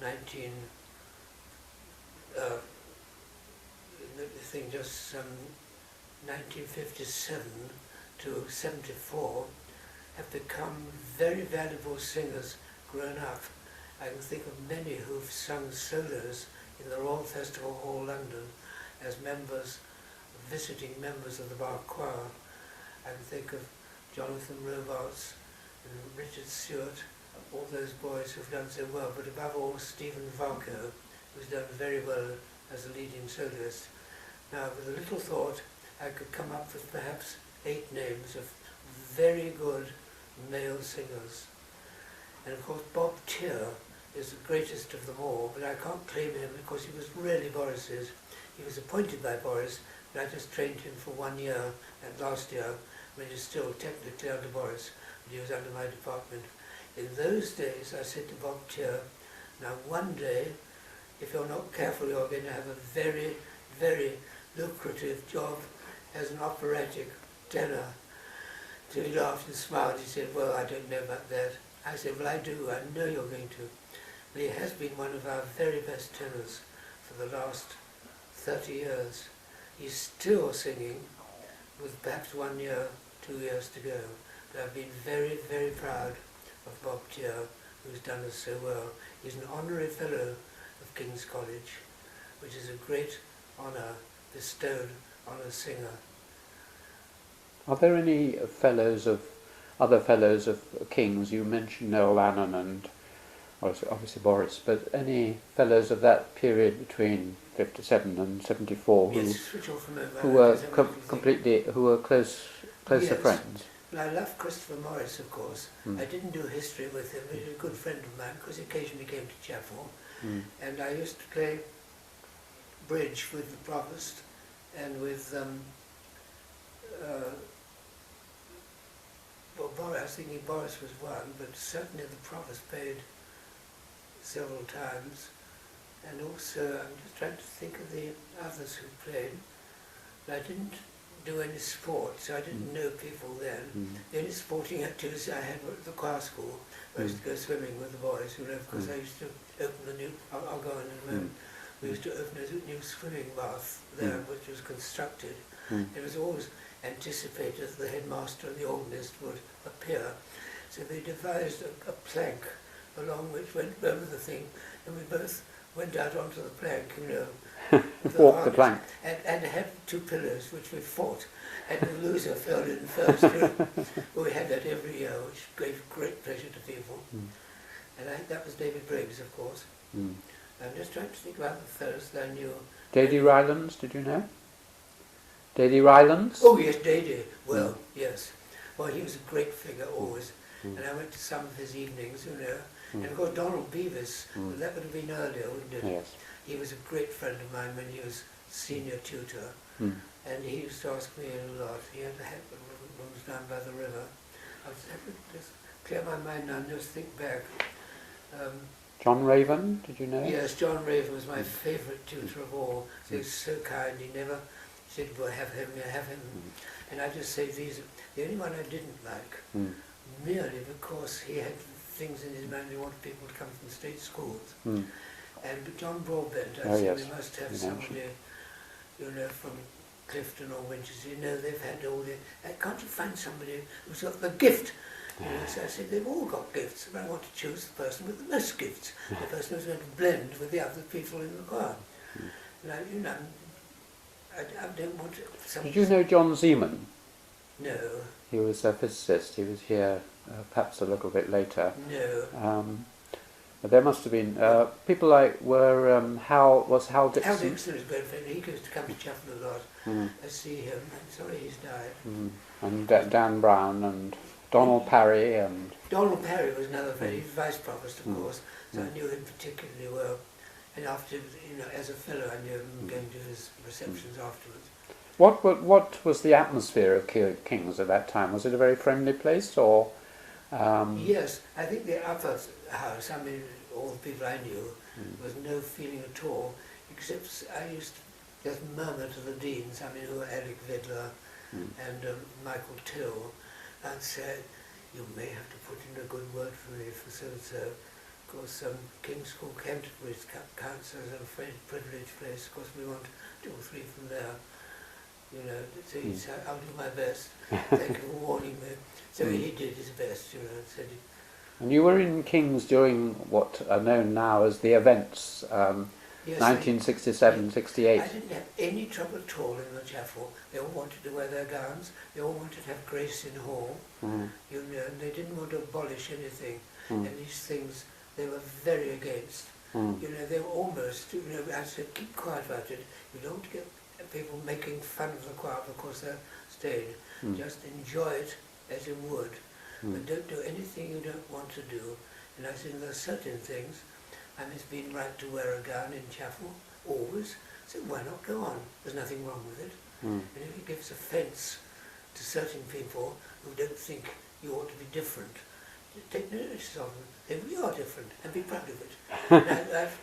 1957 to 74 have become very valuable singers grown up. I can think of many who've sung solos in the Royal Festival Hall, London, as members, visiting members of the Bach Choir. I can think of Jonathan Robarts and Richard Stewart, all those boys who've done so well, but above all Stephen Varco, who's done very well as a leading soloist. Now, with a little thought, I could come up with perhaps 8 names of very good male singers. And of course Bob Tier is the greatest of them all, but I can't claim him because he was really Boris's. He was appointed by Boris, but I just trained him for 1 year, and last year, when he was still technically under Boris, but he was under my department. In those days, I said to Bob Tier, now one day, if you're not careful, you're going to have a very, very lucrative job as an operatic tenor. So he laughed and smiled. He said, well, I don't know about that. I said, well, I do. I know you're going to. But he has been one of our very best tenors for the last 30 years. He's still singing with perhaps 1 year, 2 years to go. But I've been very, very proud of Bob Tier, who's done us so well. He's an honorary fellow of King's College, which is a great honour bestowed on a singer. Are there any other fellows of King's? You mentioned Noel Annan and obviously Boris, but any fellows of that period between 57 and 74 Yes, switch off from it. who were who were closer Yes. friends? And I love Christopher Morris, of course. Mm. I didn't do history with him, but he was a good friend of mine because he occasionally came to chapel. Mm. And I used to play bridge with the Provost and with well, Boris. I was thinking Boris was one, but certainly the Provost played several times. And also, I'm just trying to think of the others who played. But I didn't do any sport, so I didn't know people then. The only sporting activities I had were at the choir school. I used to go swimming with the boys, you know, because I used to open the new, I'll go on in a moment. We used to open a new swimming bath there, which was constructed. It was always anticipated that the headmaster and the organist would appear. So they devised a plank along which went over the thing, and we both went out onto the plank, you know. Walked the plank. And had two pillars which we fought, and the loser fell in first. We had that every year, which gave great pleasure to people. And I think that was David Briggs, of course. I'm just trying to think about the fellows that I knew. Dady Rylands, did you know? Dady Rylands? Oh yes, Dady. Well, yes. Well, he was a great figure always. And I went to some of his evenings, you know. And of course Donald Beavis, that would have been earlier, wouldn't it? Yes. He was a great friend of mine when he was senior tutor. And he used to ask me a lot. He had a hat that runs down by the river. I was just clear my mind now and just think back. John Raven, did you know? Yes, John Raven was my favourite tutor of all. He was so kind. He never said, well, have him, have him. And I just say these are the only one I didn't like, merely because he had things in his mind he wanted people to come from state schools. And John Broadbent, I said, we must have somebody, you know, from Clifton or Winchester. You know, they've had all the... Can't you find somebody who's got the gift? You know, so I said, they've all got gifts, but I want to choose the person with the most gifts, the person who's going to blend with the other people in the choir. And I don't want to... Did you know John Seaman? No. He was a physicist. He was here perhaps a little bit later. No. But there must have been people like Hal Dixon. Hal Dixon is a great friend. He used to come to chapel a lot. I see him. I'm sorry he's died. And Dan Brown and Donald Parry and... Donald Parry was another friend. He was vice provost, of course, so I knew him particularly well. And after, you know, as a fellow, I knew him going to his receptions afterwards. What was the atmosphere of King's at that time? Was it a very friendly place, or...? Yes, I think the upper house, I mean, all the people I knew, there was no feeling at all, except I used to just murmur to the deans, I mean, who were Alec Vidler and Michael Till, and say, you may have to put in a good word for me for so-and-so, because King's School, Canterbury counts as a privileged place, of course we want 2 or 3 from there. You know, so he said, I'll do my best. Thank you for warning me. So he did his best, you know, and said it. And you were in King's during what are known now as the events, Yes, 1967, 68. I didn't have any trouble at all in the chapel. They all wanted to wear their gowns. They all wanted to have grace in hall. You know, and they didn't want to abolish anything. And these things they were very against. You know, they were almost, you know, I said, keep quiet about it. You don't get people making fun of the choir because they're staying. Just enjoy it as you would. But don't do anything you don't want to do. And I said, there are certain things, and it's been right to wear a gown in chapel, always. So why not go on? There's nothing wrong with it. And if it gives offence to certain people who don't think you ought to be different, take notice of them. Say, we are different, and be proud of it. And I've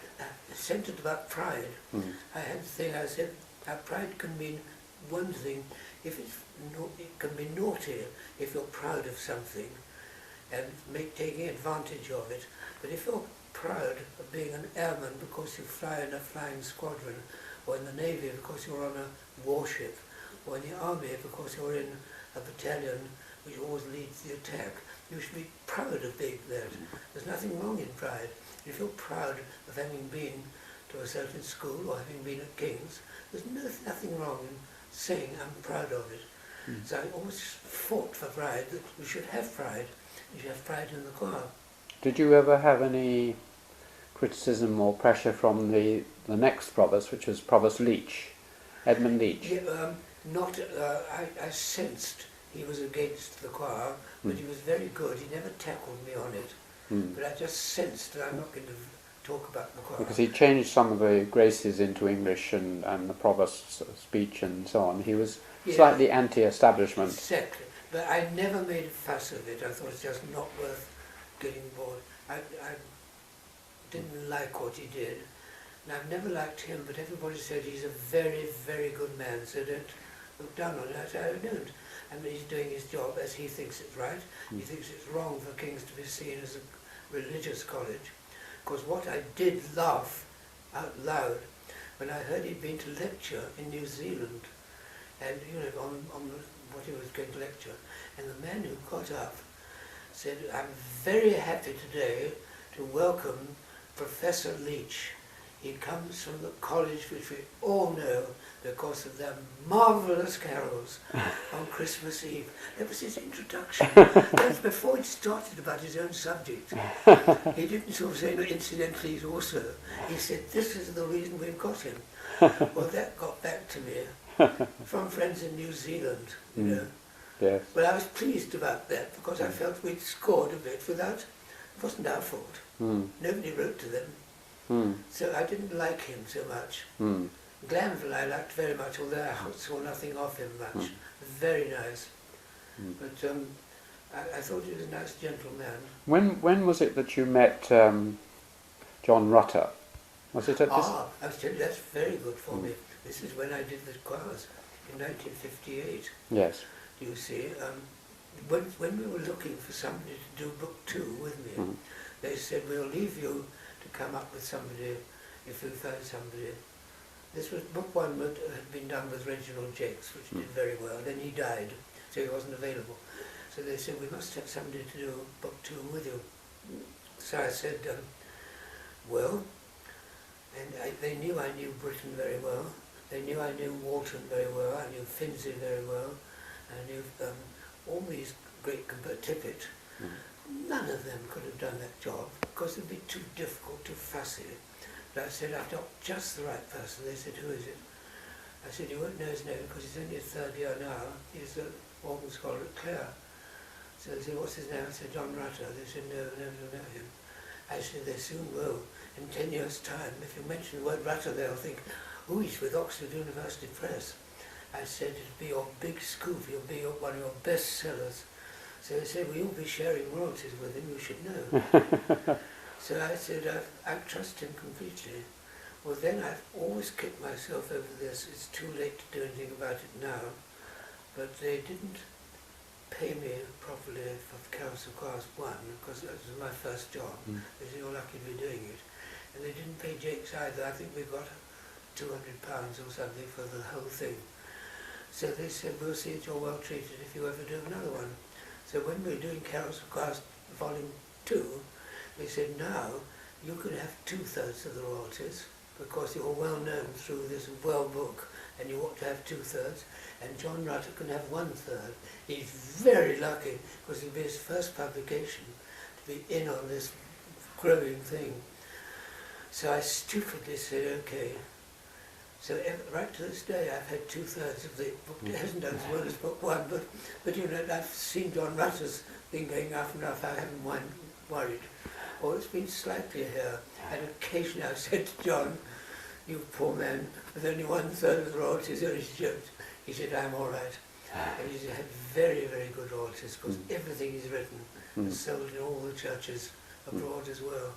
centred about pride. I had the thing, I said, our pride can mean one thing, if it's it can be naughty if you're proud of something and taking advantage of it. But if you're proud of being an airman because you fly in a flying squadron, or in the Navy because you're on a warship, or in the Army because you're in a battalion which always leads the attack, you should be proud of being that. There's nothing wrong in pride. If you're proud of having been to a certain school or having been at King's, there's nothing wrong in saying I'm proud of it. So I always fought for pride, that you should have pride. You should have pride in the choir. Did you ever have any criticism or pressure from the next provost, which was Provost Leach, Edmund Leach. Yeah, I sensed he was against the choir, but he was very good. He never tackled me on it. But I just sensed that I'm not going to talk about the choir. Because he changed some of the graces into English and the provost's speech and so on. He was slightly anti-establishment. Exactly. But I never made a fuss of it. I thought it's just not worth getting bored. I didn't like what he did. And I've never liked him, but everybody said he's a very, very good man, so don't look down on it. I said, I don't. And he's doing his job as he thinks it's right. He thinks it's wrong for King's to be seen as a religious college. Because what I did laugh out loud when I heard he'd been to lecture in New Zealand, and on what he was going to lecture, and the man who got up said, I'm very happy today to welcome Professor Leach. He comes from the college which we all know because of their marvellous carols on Christmas Eve. That was his introduction. That was before he started about his own subject. He didn't sort of say, no, incidentally also. He said, this is the reason we've got him. Well, that got back to me from friends in New Zealand, you know. Yes. But I was pleased about that because I felt we'd scored a bit without, it wasn't our fault. Nobody wrote to them. So I didn't like him so much. Glanville I liked very much, although I saw nothing of him much. Very nice. But I thought he was a nice gentleman. When was it that you met John Rutter? Was it at this? I was telling you, that's very good for me. This is when I did the choirs in 1958. Yes. You see, when we were looking for somebody to do book 2 with me, they said, we'll leave you to come up with somebody if we find somebody. This was book 1 had been done with Reginald Jakes, which did very well. Then he died, so he wasn't available. So they said, we must have somebody to do book 2 with you. So I said, well, and they knew I knew Britain very well. They knew I knew Walton very well. I knew Finzi very well. I knew all these great Tippett. None of them could have done that job because it would be too difficult, too fussy. But I said, I've got just the right person. They said, who is it? I said, you won't know his name because he's only a 3rd year now. He's an organ scholar at Clare. So they said, what's his name? I said, John Rutter. They said, no, never know him. I said, they soon will. In 10 years' time, if you mention the word Rutter, they'll think, oh, he's with Oxford University Press. I said, it'll be your big scoop. He'll be one of your best sellers. So they said, well, you'll be sharing royalties with him, you should know. So I said, I trust him completely. Well, then I've always kicked myself over this. It's too late to do anything about it now. But they didn't pay me properly for Carols of Choirs 1, because that was my first job. They said, you're lucky to be doing it. And they didn't pay Jakes either. I think we got £200 or something for the whole thing. So they said, we'll see that you're well treated if you ever do another one. So when we were doing Carols of Choirs Volume 2, they said, now you can have 2/3 of the royalties because you're well known through this well book and you ought to have 2/3, and John Rutter can have 1/3. He's very lucky because it'll be his first publication to be in on this growing thing. So I stupidly said, okay. So right to this day, I've had 2/3 of the book. It hasn't done as well as book 1, but you know, I've seen John Rutter's been going up and up. I haven't worried. Or it's been slightly here. And occasionally I said to John, you poor man, with only 1/3 of the royalties, he joked. He said, I'm all right. And he's had very, very good royalties because everything he's written is sold in all the churches abroad as well.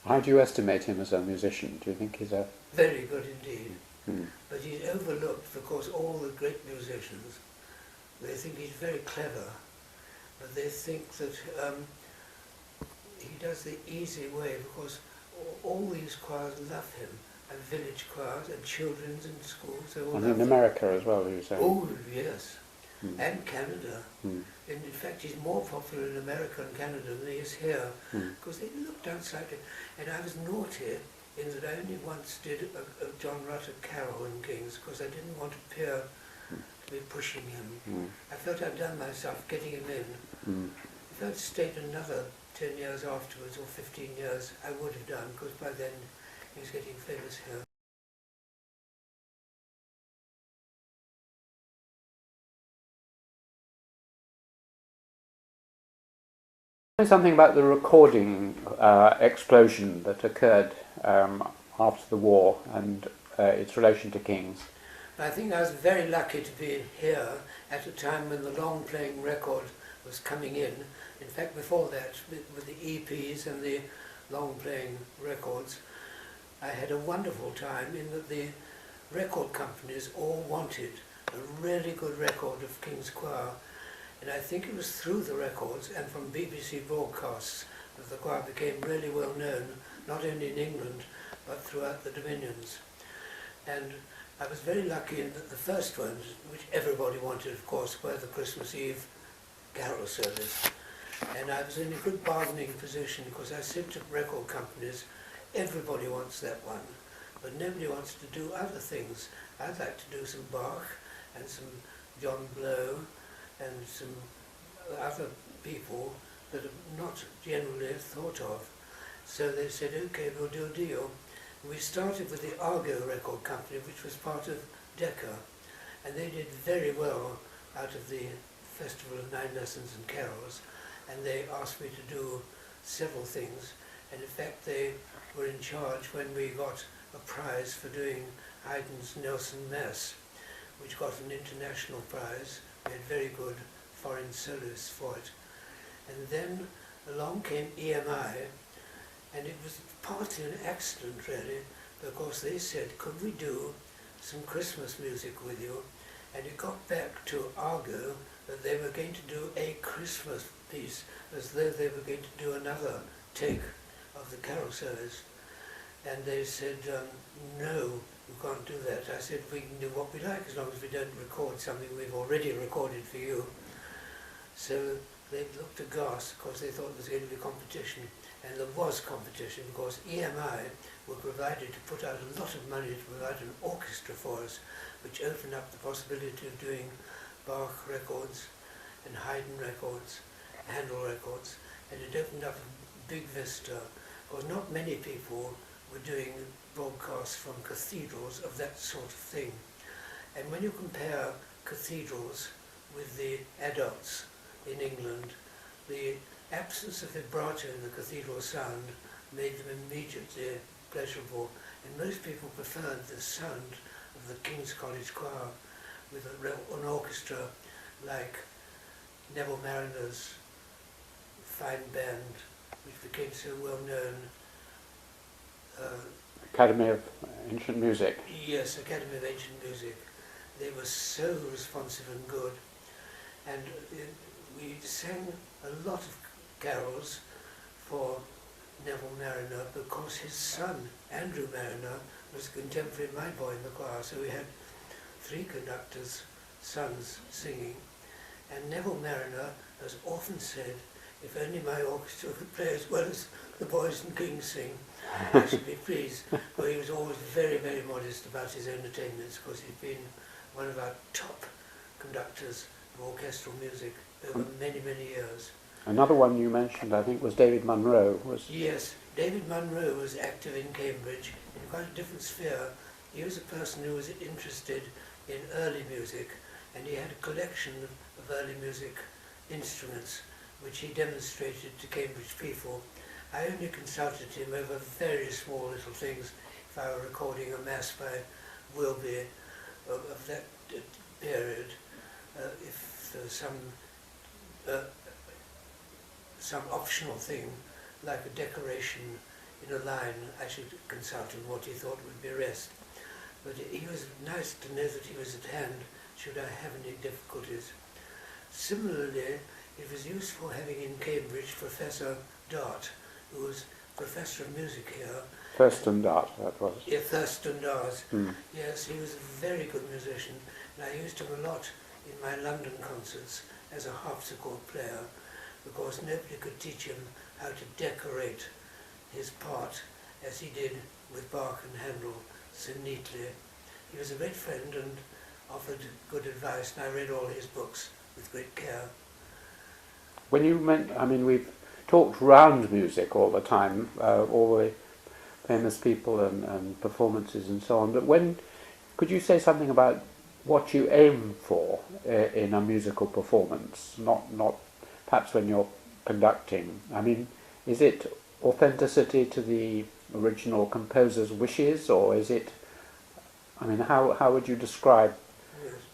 How do you estimate him as a musician? Do you think he's a... Very good indeed. But he's overlooked because all the great musicians, they think he's very clever, but they think that he does the easy way because all these choirs love him, and village choirs and children's and schools. They all And love in him. America as well, you say? Oh, yes. And Canada. And in fact, he's more popular in America and Canada than he is here, because they look down slightly. And I was naughty in that I only once did a John Rutter carol in King's, because I didn't want to appear to be pushing him. I felt I'd done myself getting him in. If I'd stayed another 10 years afterwards, or 15 years, I would have done, because by then he was getting famous here. Something about the recording explosion that occurred after the war and its relation to Kings. I think I was very lucky to be here at a time when the long-playing record was coming in. In fact, before that, with the EPs and the long-playing records, I had a wonderful time in that the record companies all wanted a really good record of King's Choir. And I think it was through the records and from BBC broadcasts that the choir became really well known, not only in England, but throughout the Dominions. And I was very lucky in that the first ones, which everybody wanted, of course, were the Christmas Eve carol service. And I was in a good bargaining position because I said to record companies, everybody wants that one, but nobody wants to do other things. I'd like to do some Bach and some John Blow and some other people that are not generally thought of. So they said, okay, we'll do a deal. We started with the Argo Record Company, which was part of Decca, and they did very well out of the Festival of Nine Lessons and Carols, and they asked me to do several things, and in fact they were in charge when we got a prize for doing Haydn's Nelson Mass, which got an international prize. We had very good foreign soloists for it. And then along came EMI, and it was partly an accident really, because they said, could we do some Christmas music with you? And it got back to Argo that they were going to do a Christmas piece, as though they were going to do another take of the carol service. And they said, no, you can't do that. I said, we can do what we like as long as we don't record something we've already recorded for you. So they looked aghast because they thought there was going to be competition. And there was competition because EMI were provided to put out a lot of money to provide an orchestra for us, which opened up the possibility of doing Bach records and Haydn records, Handel records, and it opened up a big vista, because not many people were doing broadcasts from cathedrals of that sort of thing. And when you compare cathedrals with the adults in England, the absence of vibrato in the cathedral sound made them immediately pleasurable, and most people preferred the sound of the King's College Choir with an orchestra like Neville Mariner's fine band, which became so well known. Academy of Ancient Music. Yes, Academy of Ancient Music. They were so responsive and good, and we sang a lot of carols for Neville Mariner because his son, Andrew Mariner, was a contemporary of my boy in the choir, so we had 3 conductors' sons singing. And Neville Mariner has often said, if only my orchestra could play as well as the boys and kings sing, I should be pleased. But he was always very, very modest about his own attainments, because he'd been one of our top conductors of orchestral music over many, many years. Another one you mentioned, I think, was David Munro. Yes, David Munro was active in Cambridge in quite a different sphere. He was a person who was interested in early music, and he had a collection of early music instruments which he demonstrated to Cambridge people. I only consulted him over very small little things. If I were recording a mass by Wilby of that period, if there was some optional thing, like a decoration in a line, I should consult him what he thought would be rest. But he was nice to know that he was at hand should I have any difficulties. Similarly, it was useful having in Cambridge Professor Dart, who was Professor of Music here. Thurston Dart, that was. Yeah, Thurston Dart. Mm. Yes, he was a very good musician, and I used him a lot in my London concerts as a harpsichord player, because nobody could teach him how to decorate his part as he did with Bach and Handel so neatly. He was a great friend and offered good advice, and I read all his books with great care. When you meant, I mean, talked round music all the time, all the famous people and performances and so on. But could you say something about what you aim for in a musical performance? Not perhaps when you're conducting. I mean, is it authenticity to the original composer's wishes, or is it? I mean, how would you describe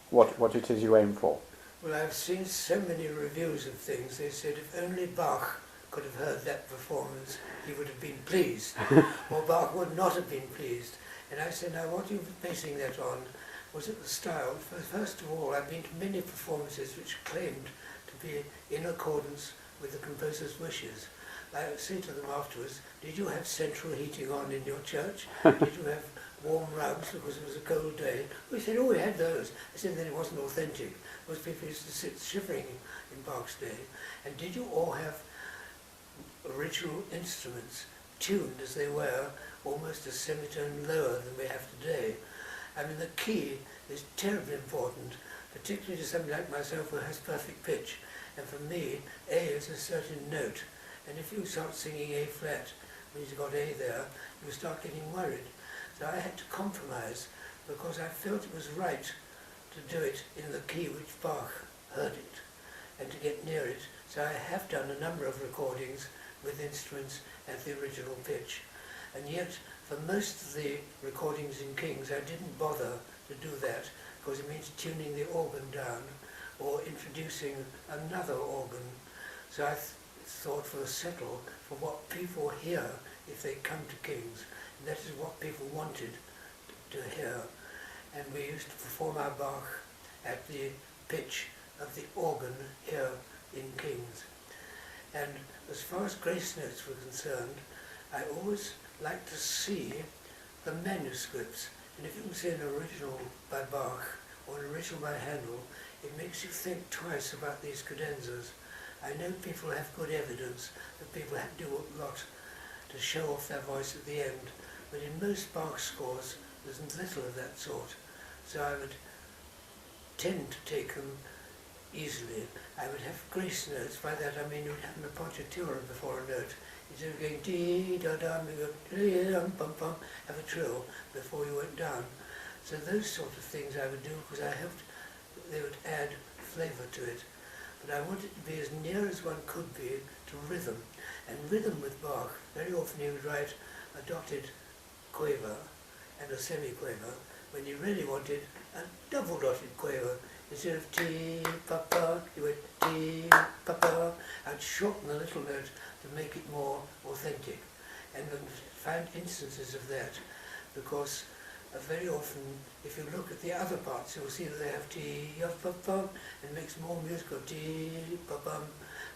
what it is you aim for? Well, I've seen so many reviews of things. They said if only Bach could have heard that performance, he would have been pleased, or Bach would not have been pleased. And I said, now what you're basing that on was it the style. First of all, I've been to many performances which claimed to be in accordance with the composer's wishes. I would say to them afterwards, did you have central heating on in your church? Did you have warm rugs because it was a cold day? We said, oh, we had those. I said, then it wasn't authentic. Most people used to sit shivering in Bach's day. And did you all have original instruments, tuned as they were, almost a semitone lower than we have today? I mean, the key is terribly important, particularly to somebody like myself who has perfect pitch. And for me, A is a certain note. And if you start singing A flat, when you've got A there, you start getting worried. So I had to compromise, because I felt it was right to do it in the key which Bach heard it, and to get near it. So I have done a number of recordings with instruments at the original pitch. And yet, for most of the recordings in King's, I didn't bother to do that, because it means tuning the organ down, or introducing another organ. So I thought for a settle for what people hear if they come to King's. And that is what people wanted to hear. And we used to perform our Bach at the pitch of the organ here in King's. And as far as grace notes were concerned, I always liked to see the manuscripts. And if you can see an original by Bach or an original by Handel, it makes you think twice about these cadenzas. I know people have good evidence that people have to do a lot to show off their voice at the end, but in most Bach scores there's little of that sort. So I would tend to take them easily. I would have grace notes. By that I mean you'd have an appoggiatura before a note. Instead of going dee da da, you go dee dum bum bum, have a trill before you went down. So those sort of things I would do, because I hoped they would add flavour to it. But I wanted to be as near as one could be to rhythm. And rhythm with Bach, very often he would write a dotted quaver and a semiquaver, when he really wanted a double dotted quaver. Instead of ti pa pa, he went ti pa pa. I'd shorten the little note to make it more authentic. And find instances of that, because very often, if you look at the other parts, you'll see that they have ti pa pa, and it makes more musical ti pa pa.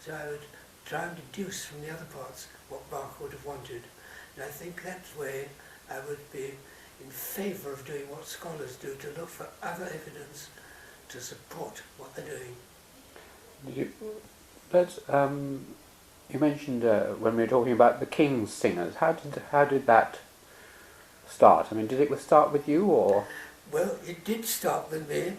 So I would try and deduce from the other parts what Bach would have wanted. And I think that way I would be in favour of doing what scholars do, to look for other evidence to support what they're doing. You mentioned when we were talking about the King's singers, how did that start? I mean, did it start with you, or? Well, it did start with me,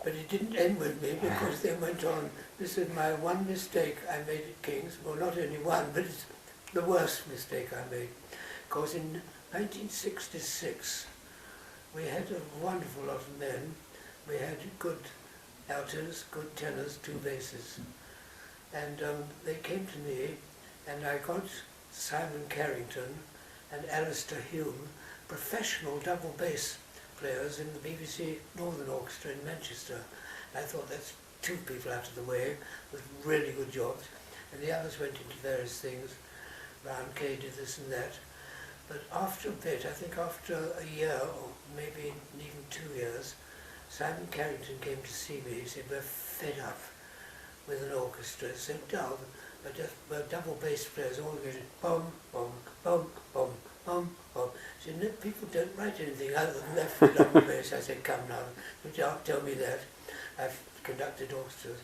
but it didn't end with me, because they went on. This is my one mistake I made at King's. Well, not only one, but it's the worst mistake I made. Because in 1966, we had a wonderful lot of men. We had good altos, good tenors, two basses. And they came to me, and I got Simon Carrington and Alistair Hume, professional double bass players in the BBC Northern Orchestra in Manchester. I thought, that's two people out of the way with really good jobs. And the others went into various things. Brian Kay did this and that. But after a bit, I think after a year, or maybe even 2 years, Simon Carrington came to see me. He said, we're fed up with an orchestra. It's so dull. We're double bass players, all going bum, bum, bum, bum, bum, bum. He said, no, people don't write anything other than left for double bass. I said, come now, don't tell me that. I've conducted orchestras.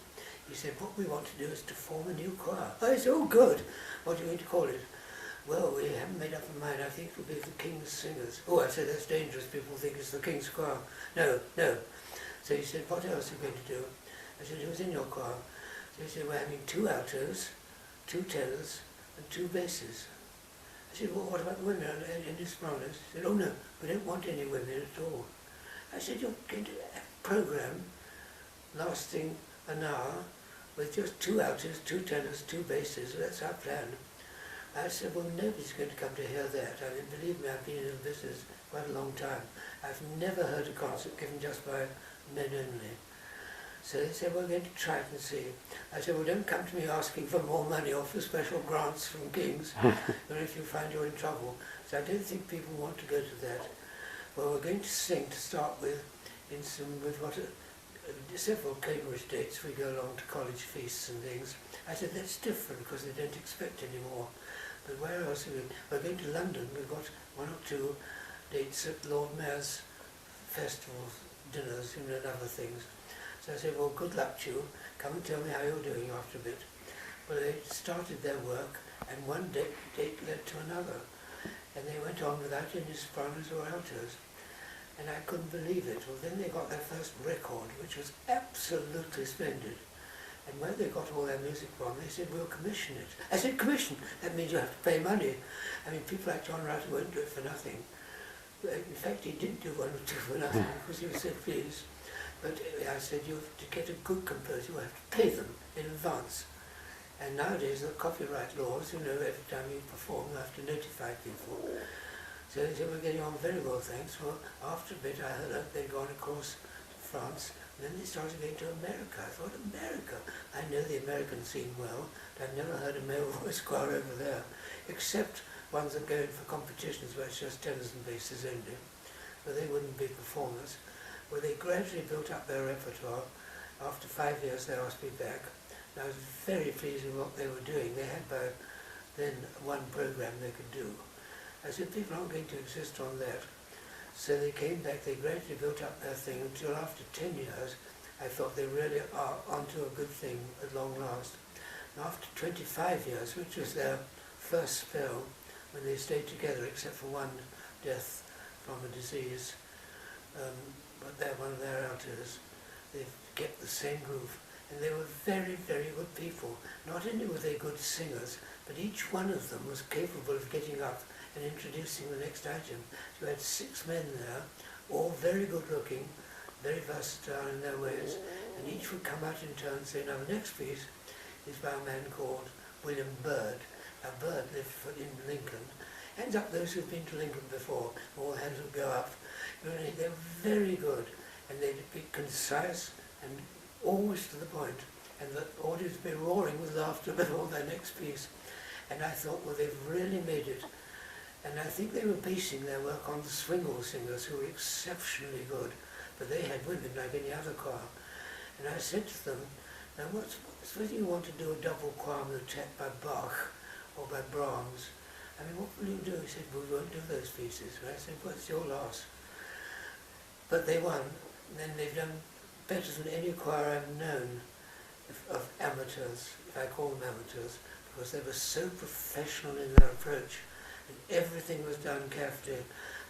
He said, what we want to do is to form a new choir. I said, oh good, what are you going to call it? Well, we haven't made up our mind. I think it'll be the King's Singers. Oh, I said, that's dangerous. People think it's the King's Choir. No, no. So he said, what else are you going to do? I said, who's in your choir? So he said, we're having 2 altos, 2 tenors, and 2 basses. I said, well, what about the women in this Sopranos? He said, oh no, we don't want any women at all. I said, you're going to have a program lasting an hour with just 2 altos, 2 tenors, 2 basses. That's our plan. I said, well, nobody's going to come to hear that. I mean, believe me, I've been in the business quite a long time. I've never heard a concert given just by men only. So they said, we're going to try it and see. I said, well, don't come to me asking for more money or for special grants from kings, or if you find you're in trouble. So I don't think people want to go to that. Well, we're going to sing to start with, several Cambridge dates. We go along to college feasts and things. I said, that's different because they don't expect any more. But where else are we? We're going to London. We've got 1 or 2 dates at Lord Mayor's festivals, dinners, and other things. So I said, well, good luck to you. Come and tell me how you're doing after a bit. Well, they started their work, and one date led to another. And they went on without any sopranos or altos. And I couldn't believe it. Well, then they got their first record, which was absolutely splendid. And where they got all their music from, they said, we'll commission it. I said, commission? That means you have to pay money. I mean, people like John Wright won't do it for nothing. In fact, he didn't do 1 or 2 for nothing because he was so pleased. But I said, you have to get a good composer, you have to pay them in advance. And nowadays, the copyright laws, every time you perform, you have to notify people. So they said, we're getting on very well, thanks. Well, after a bit, I heard they'd gone across to France. And then they started going to America. I thought, America? I know the American scene well, but I've never heard a male voice choir over there, except ones that go in for competitions where it's just tenors and basses only, but they wouldn't be performers. Well, they gradually built up their repertoire. After 5 years, they asked me back. And I was very pleased with what they were doing. They had by then 1 program they could do. I said, people aren't going to insist on that. So they came back, they gradually built up their thing until after 10 years, I thought they really are onto a good thing at long last. And after 25 years, which was their first spell, when they stayed together, except for 1 death from a disease, but they're one of their altos, they kept the same groove. And they were very, very good people. Not only were they good singers, but each one of them was capable of getting up and introducing the next item. So you had 6 men there, all very good looking, very versatile in their ways, and each would come out in turn and say, now the next piece is by a man called William Byrd. Now Byrd lived in Lincoln. Hands up those who've been to Lincoln before, all hands would go up. They were very good, and they'd be concise and always to the point, and the audience would be roaring with laughter before their next piece. And I thought, well, they've really made it. And I think they were basing their work on the swingle singers, who were exceptionally good, but they had women like any other choir. And I said to them, now whether you want to do a double choir motet by Bach or by Brahms, I mean, what will you do? He said, well, we won't do those pieces. And I said, well, it's your loss. But they won, and then they've done better than any choir I've known of amateurs, if I call them amateurs, because they were so professional in their approach, and everything was done carefully.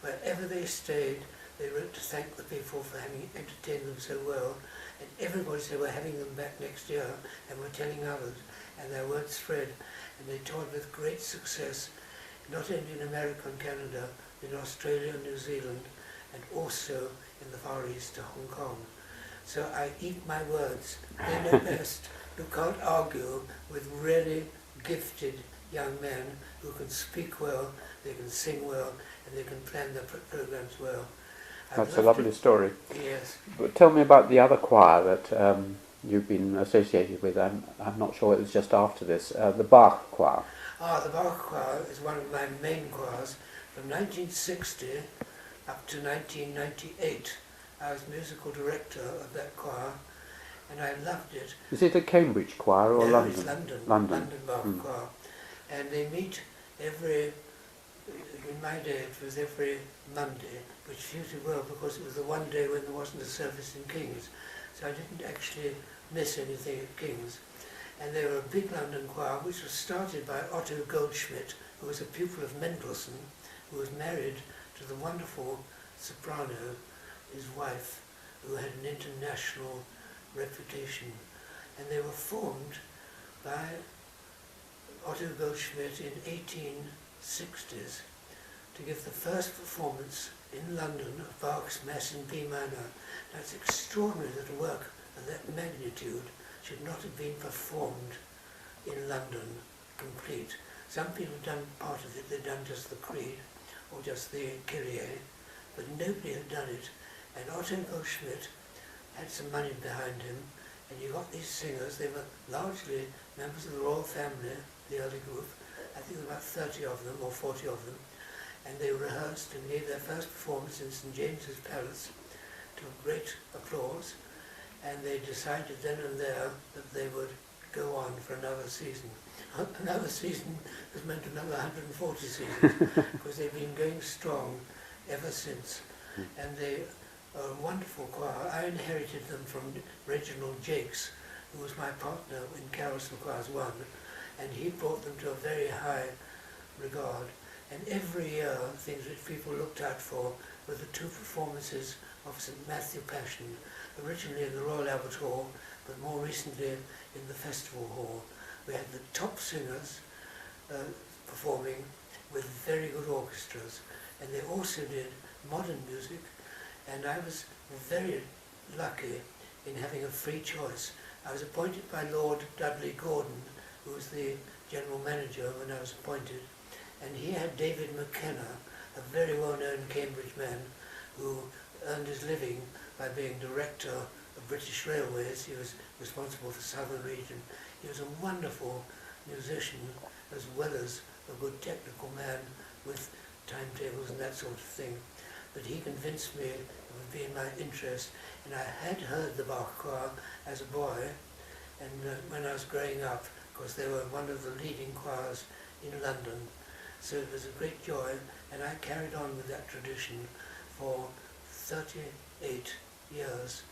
Wherever they stayed, they wrote to thank the people for having entertained them so well, and everybody said, we're having them back next year, and we're telling others, and their word spread, and they toured with great success, not only in America and Canada, in Australia and New Zealand, and also in the Far East to Hong Kong. So I eat my words. They know best. You can't argue with really gifted young men who can speak well, they can sing well, and they can plan their programs well. That's a lovely story. Yes. But tell me about the other choir that you've been associated with. I'm not sure it was just after this. The Bach choir. The Bach choir is one of my main choirs. From 1960 up to 1998, I was musical director of that choir, and I loved it. Is it a Cambridge choir or no, London? It's London. London Bach choir. And they meet in my day it was every Monday, which suited well because it was the one day when there wasn't a service in King's. So I didn't actually miss anything at King's. And they were a big London choir, which was started by Otto Goldschmidt, who was a pupil of Mendelssohn, who was married to the wonderful soprano, his wife, who had an international reputation. And they were formed by Otto Goldschmidt in 1860s to give the first performance in London of Bach's Mass in B minor. Now it's extraordinary that a work of that magnitude should not have been performed in London complete. Some people have done part of it, they've done just the Creed or just the Kyrie, but nobody had done it. And Otto Goldschmidt had some money behind him, and you got these singers. They were largely members of the royal family, the early group. I think there were about 30 of them or 40 of them, and they rehearsed and gave their first performance in St James's Palace to great applause, and they decided then and there that they would go on for another season. Another season has meant another 140 seasons, because they've been going strong ever since. And they are a wonderful choir. I inherited them from Reginald Jakes, who was my partner in Carrollson Choirs 1, and he brought them to a very high regard. And every year, things which people looked out for were the two performances of St Matthew Passion, originally in the Royal Albert Hall, but more recently in the Festival Hall. We had the top singers performing with very good orchestras, and they also did modern music, and I was very lucky in having a free choice. I was appointed by Lord Dudley Gordon, who was the general manager when I was appointed, and he had David McKenna, a very well-known Cambridge man who earned his living by being director of British Railways. He was responsible for the southern region. He was a wonderful musician as well as a good technical man with timetables and that sort of thing. But he convinced me it would be in my interest, and I had heard the Bach choir as a boy, and when I was growing up, because they were one of the leading choirs in London. So it was a great joy, and I carried on with that tradition for 38 years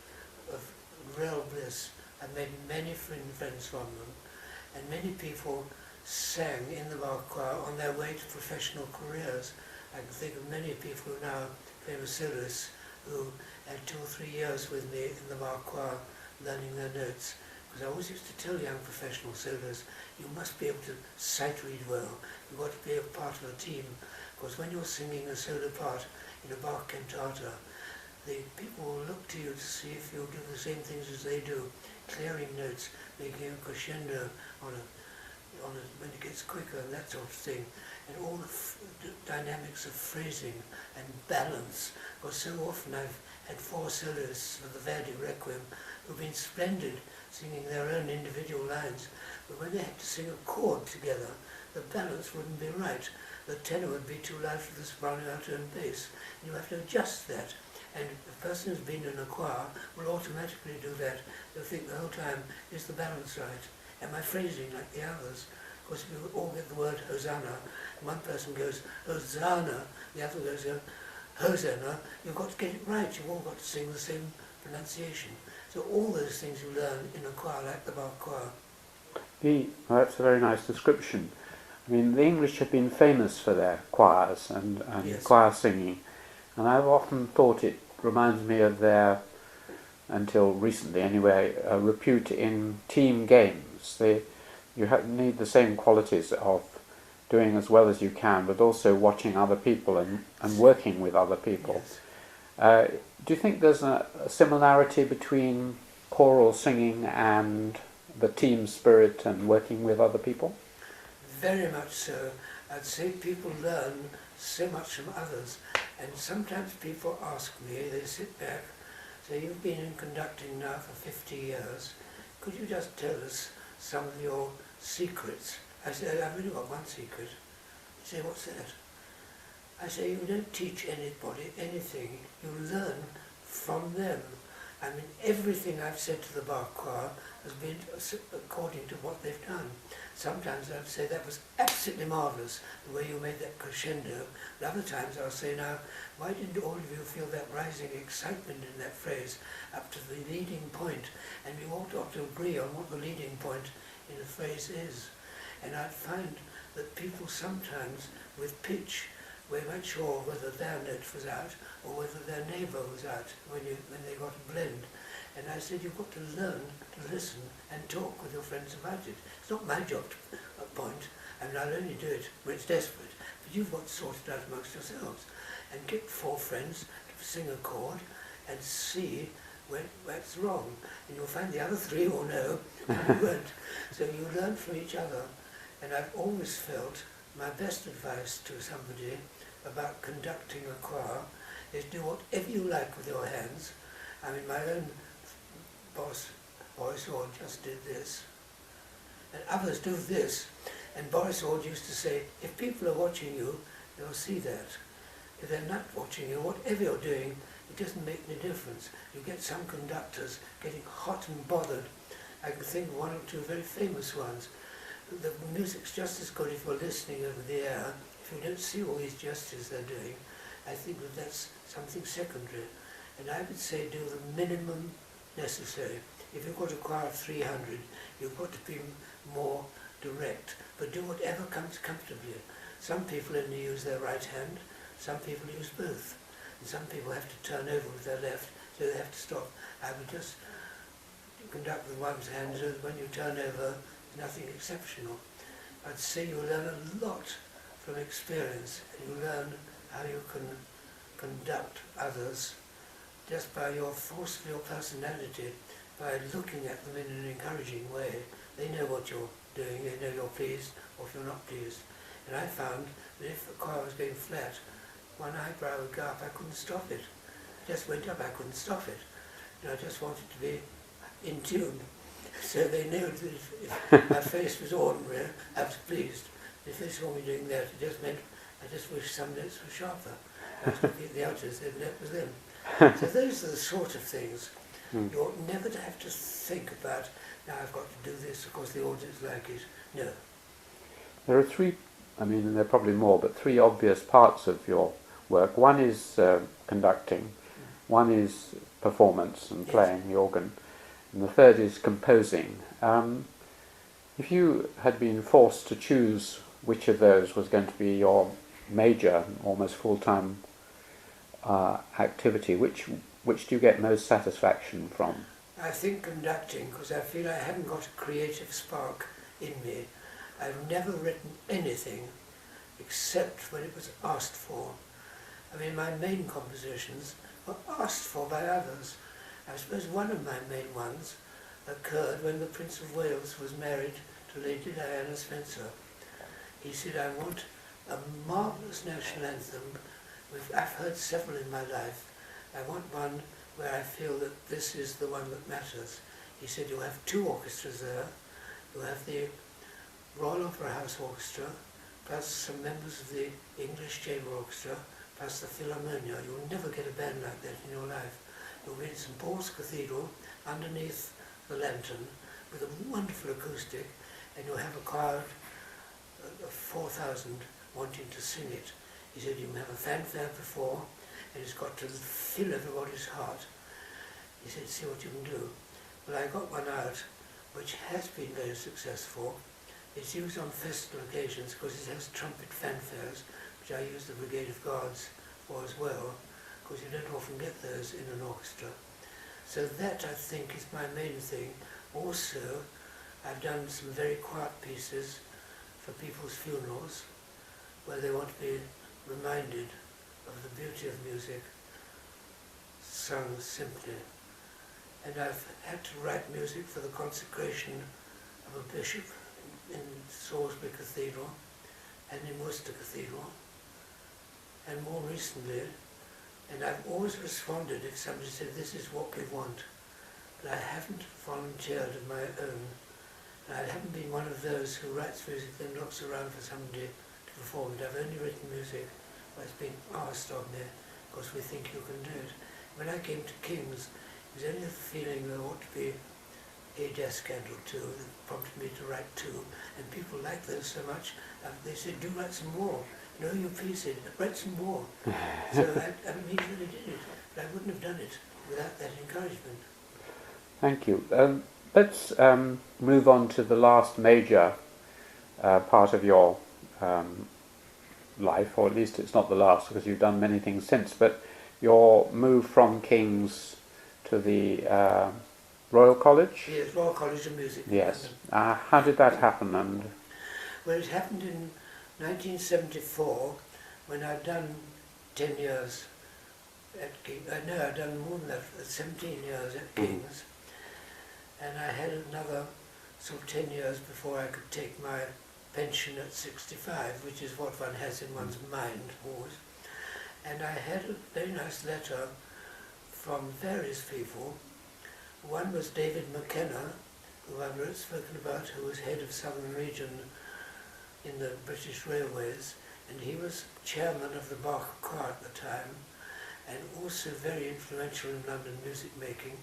of real bliss. I made many friends from them, and many people sang in the Bach choir on their way to professional careers. I can think of many people who are now famous soloists who had 2 or 3 years with me in the Bach choir learning their notes. Because I always used to tell young professional soloists, you must be able to sight read well. You've got to be a part of a team. Because when you're singing a solo part in a Bach cantata, the people will look to you to see if you'll do the same things as they do, clearing notes, making a crescendo when it gets quicker and that sort of thing, and all the dynamics of phrasing and balance. Because so often I've had 4 soloists for the Verdi Requiem who've been splendid singing their own individual lines, but when they had to sing a chord together, the balance wouldn't be right. The tenor would be too loud for the soprano alto and bass, and you have to adjust that. And a person who's been in a choir will automatically do that. They'll think the whole time, is the balance right? Am I phrasing like the others? Of course, if you all get the word Hosanna, and one person goes Hosanna, the other goes Hosanna, you've got to get it right. You've all got to sing the same pronunciation. So all those things you learn in a choir like the Bach choir. Well, that's a very nice description. I mean, the English have been famous for their choirs and Yes. choir singing, and I've often thought it reminds me of their, until recently anyway, repute in team games. You need the same qualities of doing as well as you can, but also watching other people and working with other people. Yes. Do you think there's a similarity between choral singing and the team spirit and working with other people? Very much so. I'd say people learn so much from others, and sometimes people ask me, they sit back, say, you've been in conducting now for 50 years, could you just tell us some of your secrets? I say, I've only got one secret. They say, what's that? I say, you don't teach anybody anything, you learn from them. I mean, everything I've said to the Bach choir has been according to what they've done. Sometimes I'd say that was absolutely marvellous, the way you made that crescendo. But other times I'll say, now, why didn't all of you feel that rising excitement in that phrase up to the leading point? And you all ought to agree on what the leading point in a phrase is. And I'd find that people sometimes, with pitch, we weren't sure whether their note was out or whether their neighbour was out when they got a blend. And I said, you've got to learn to listen and talk with your friends about it. It's not my job to appoint. I mean, I'll only do it when it's desperate, but you've got to sort it out amongst yourselves. And get 4 friends to sing a chord and see where it's wrong. And you'll find the other 3 will know, and you won't. So you learn from each other. And I've always felt my best advice to somebody about conducting a choir is do whatever you like with your hands. I mean, my own boss, Boris Ord, just did this. And others do this. And Boris Ord used to say, if people are watching you, they'll see that. If they're not watching you, whatever you're doing, it doesn't make any difference. You get some conductors getting hot and bothered. I can think of 1 or 2 very famous ones. The music's just as good if you're listening over the air. If you don't see all these gestures they're doing, I think that that's something secondary. And I would say do the minimum necessary. If you've got a choir of 300, you've got to be more direct, but do whatever comes comfortably. Some people only use their right hand, some people use both, and some people have to turn over with their left, so they have to stop. I would just conduct with one's hand, so that when you turn over, nothing exceptional. I'd say you learn a lot from experience, and you learn how you can conduct others just by your force of your personality, by looking at them in an encouraging way. They know what you're doing, they know you're pleased or if you're not pleased. And I found that if the choir was going flat, one eyebrow would go up, I couldn't stop it. It just went up, I couldn't stop it. And I just wanted to be in tune. So they knew that if my face was ordinary, I was pleased. If they saw me doing that, it just meant I just wished some notes were sharper. I was looking at the others, they'd net with them. So those are the sort of things you ought never to have to think about, now I've got to do this because the audience like it. No. There are 3, I mean there are probably more, but 3 obvious parts of your work. One is conducting, one is performance and playing the organ, and the third is composing. If you had been forced to choose which of those was going to be your major, almost full-time activity, which do you get most satisfaction from? I think conducting, because I feel I haven't got a creative spark in me. I've never written anything except when it was asked for. I mean, my main compositions were asked for by others. I suppose one of my main ones occurred when the Prince of Wales was married to Lady Diana Spencer. He said, I want a marvellous national anthem. I've heard several in my life. I want one where I feel that this is the one that matters. He said, you'll have 2 orchestras there. You'll have the Royal Opera House Orchestra, plus some members of the English Chamber Orchestra, plus the Philharmonia. You'll never get a band like that in your life. You'll be in St Paul's Cathedral, underneath the lantern, with a wonderful acoustic, and you'll have a crowd of 4,000 wanting to sing it. He said, you can have a fanfare before, and it's got to fill everybody's heart. He said, see what you can do. Well, I got one out, which has been very successful. It's used on festival occasions because it has trumpet fanfares, which I use the Brigade of Guards for as well, because you don't often get those in an orchestra. So that, I think, is my main thing. Also, I've done some very quiet pieces for people's funerals, where they want to be reminded of the beauty of music, sung simply. And I've had to write music for the consecration of a bishop in Salisbury Cathedral and in Worcester Cathedral, and more recently, and I've always responded if somebody said, this is what we want, but I haven't volunteered of my own. And I haven't been one of those who writes music then looks around for somebody to perform it. I've only written music where it's been asked of me because we think you can do it. When I came to King's, it was only the feeling there ought to be a death scandal too that prompted me to write 2. And people liked those so much, they said, do write some more. No, you please said, write some more. So I immediately did it. But I wouldn't have done it without that encouragement. Thank you. Let's move on to the last major part of your life, or at least it's not the last because you've done many things since, but your move from King's to the Royal College? Yes, Royal College of Music. Yes. How did that happen? And Well, it happened in 1974 when I'd done 10 years at King's. No, I'd done more than that, 17 years at King's. And I had another sort of 10 years before I could take my pension at 65, which is what one has in one's mind always. And I had a very nice letter from various people. One was David McKenna, who I've already spoken about, who was head of Southern Region in the British Railways, and he was chairman of the Bach Choir at the time, and also very influential in London music making.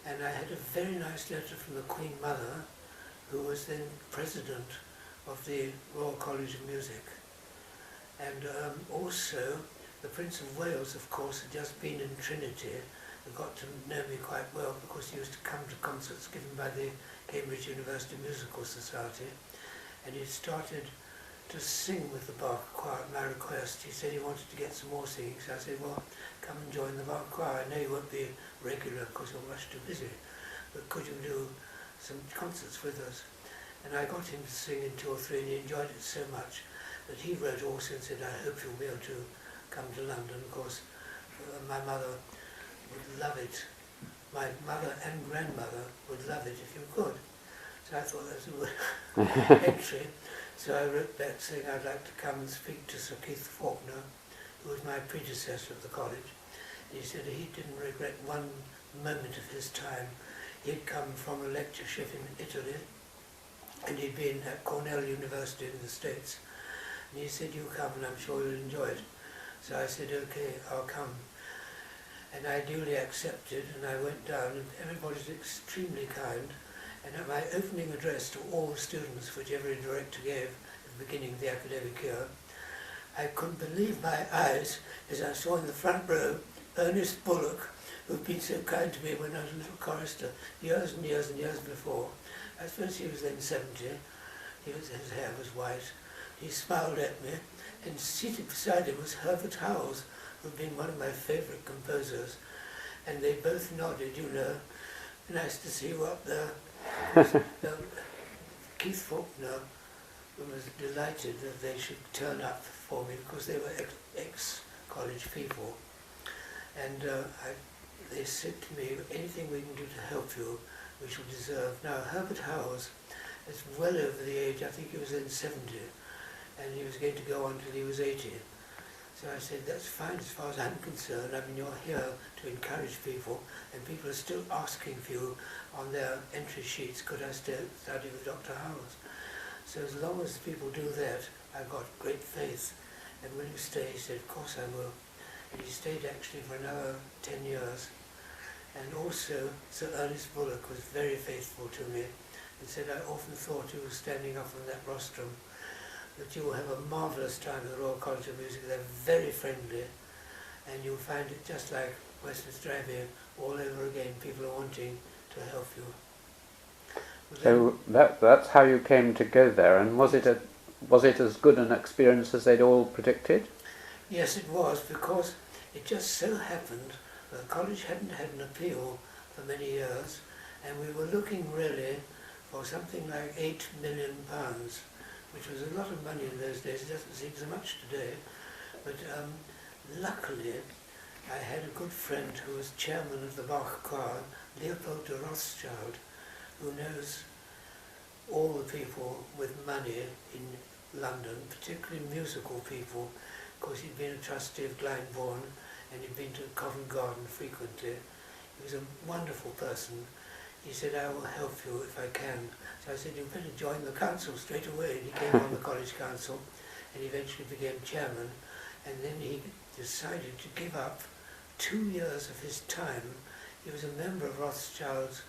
And I had a very nice letter from the Queen Mother, who was then president of the Royal College of Music. And also the Prince of Wales, of course, had just been in Trinity and got to know me quite well because he used to come to concerts given by the Cambridge University Musical Society. And he started to sing with the Bach Choir at my request. He said he wanted to get some more singing, so I said, well, come and join the Bach Choir. I know you won't be regular because you're much too busy, but could you do some concerts with us? And I got him to sing in 2 or 3, and he enjoyed it so much that he wrote also and said, I hope you'll be able to come to London. Of course, my mother would love it. My mother and grandmother would love it if you could. So I thought that was a good entry. So I wrote back saying I'd like to come and speak to Sir Keith Faulkner, who was my predecessor at the college. And he said he didn't regret one moment of his time. He'd come from a lectureship in Italy, and he'd been at Cornell University in the States. And he said, you come and I'm sure you'll enjoy it. So I said, okay, I'll come. And I duly accepted, and I went down, and everybody was extremely kind. And at my opening address to all the students, which every director gave at the beginning of the academic year, I couldn't believe my eyes as I saw in the front row Ernest Bullock, who'd been so kind to me when I was a little chorister years and years and years before. I suppose he was then 70. His hair was white. He smiled at me, and seated beside him was Herbert Howells, who'd been one of my favourite composers. And they both nodded, you know. Nice to see you up there. Keith Faulkner was delighted that they should turn up for me because they were ex-college people. And they said to me, anything we can do to help you, we shall deserve. Now, Herbert Howells is well over the age, I think he was in 70, and he was going to go on till he was 80. So I said, that's fine as far as I'm concerned. I mean, you're here to encourage people, and people are still asking for you on their entry sheets, could I study with Dr. Howells? So as long as people do that, I've got great faith. And will you stay? He said, of course I will. And he stayed actually for another 10 years. And also, Sir Ernest Bullock was very faithful to me and said, I often thought you were standing up on that rostrum, that you will have a marvellous time at the Royal College of Music. They're very friendly, and you'll find it just like Westminster Abbey all over again. People are wanting to help you. But so that's how you came to go there, and was it as good an experience as they'd all predicted? Yes, it was, because it just so happened that the college hadn't had an appeal for many years, and we were looking really for something like £8 million, which was a lot of money in those days. It doesn't seem so much today. But luckily, I had a good friend who was chairman of the Bach Choir, Leopold de Rothschild, who knows all the people with money in London, particularly musical people, because he'd been a trustee of Glyndebourne and he'd been to Covent Garden frequently. He was a wonderful person. He said, I will help you if I can. So I said, you better join the council straight away. And he came on the college council and eventually became chairman. And then he decided to give up 2 years of his time. He was a member of Rothschild's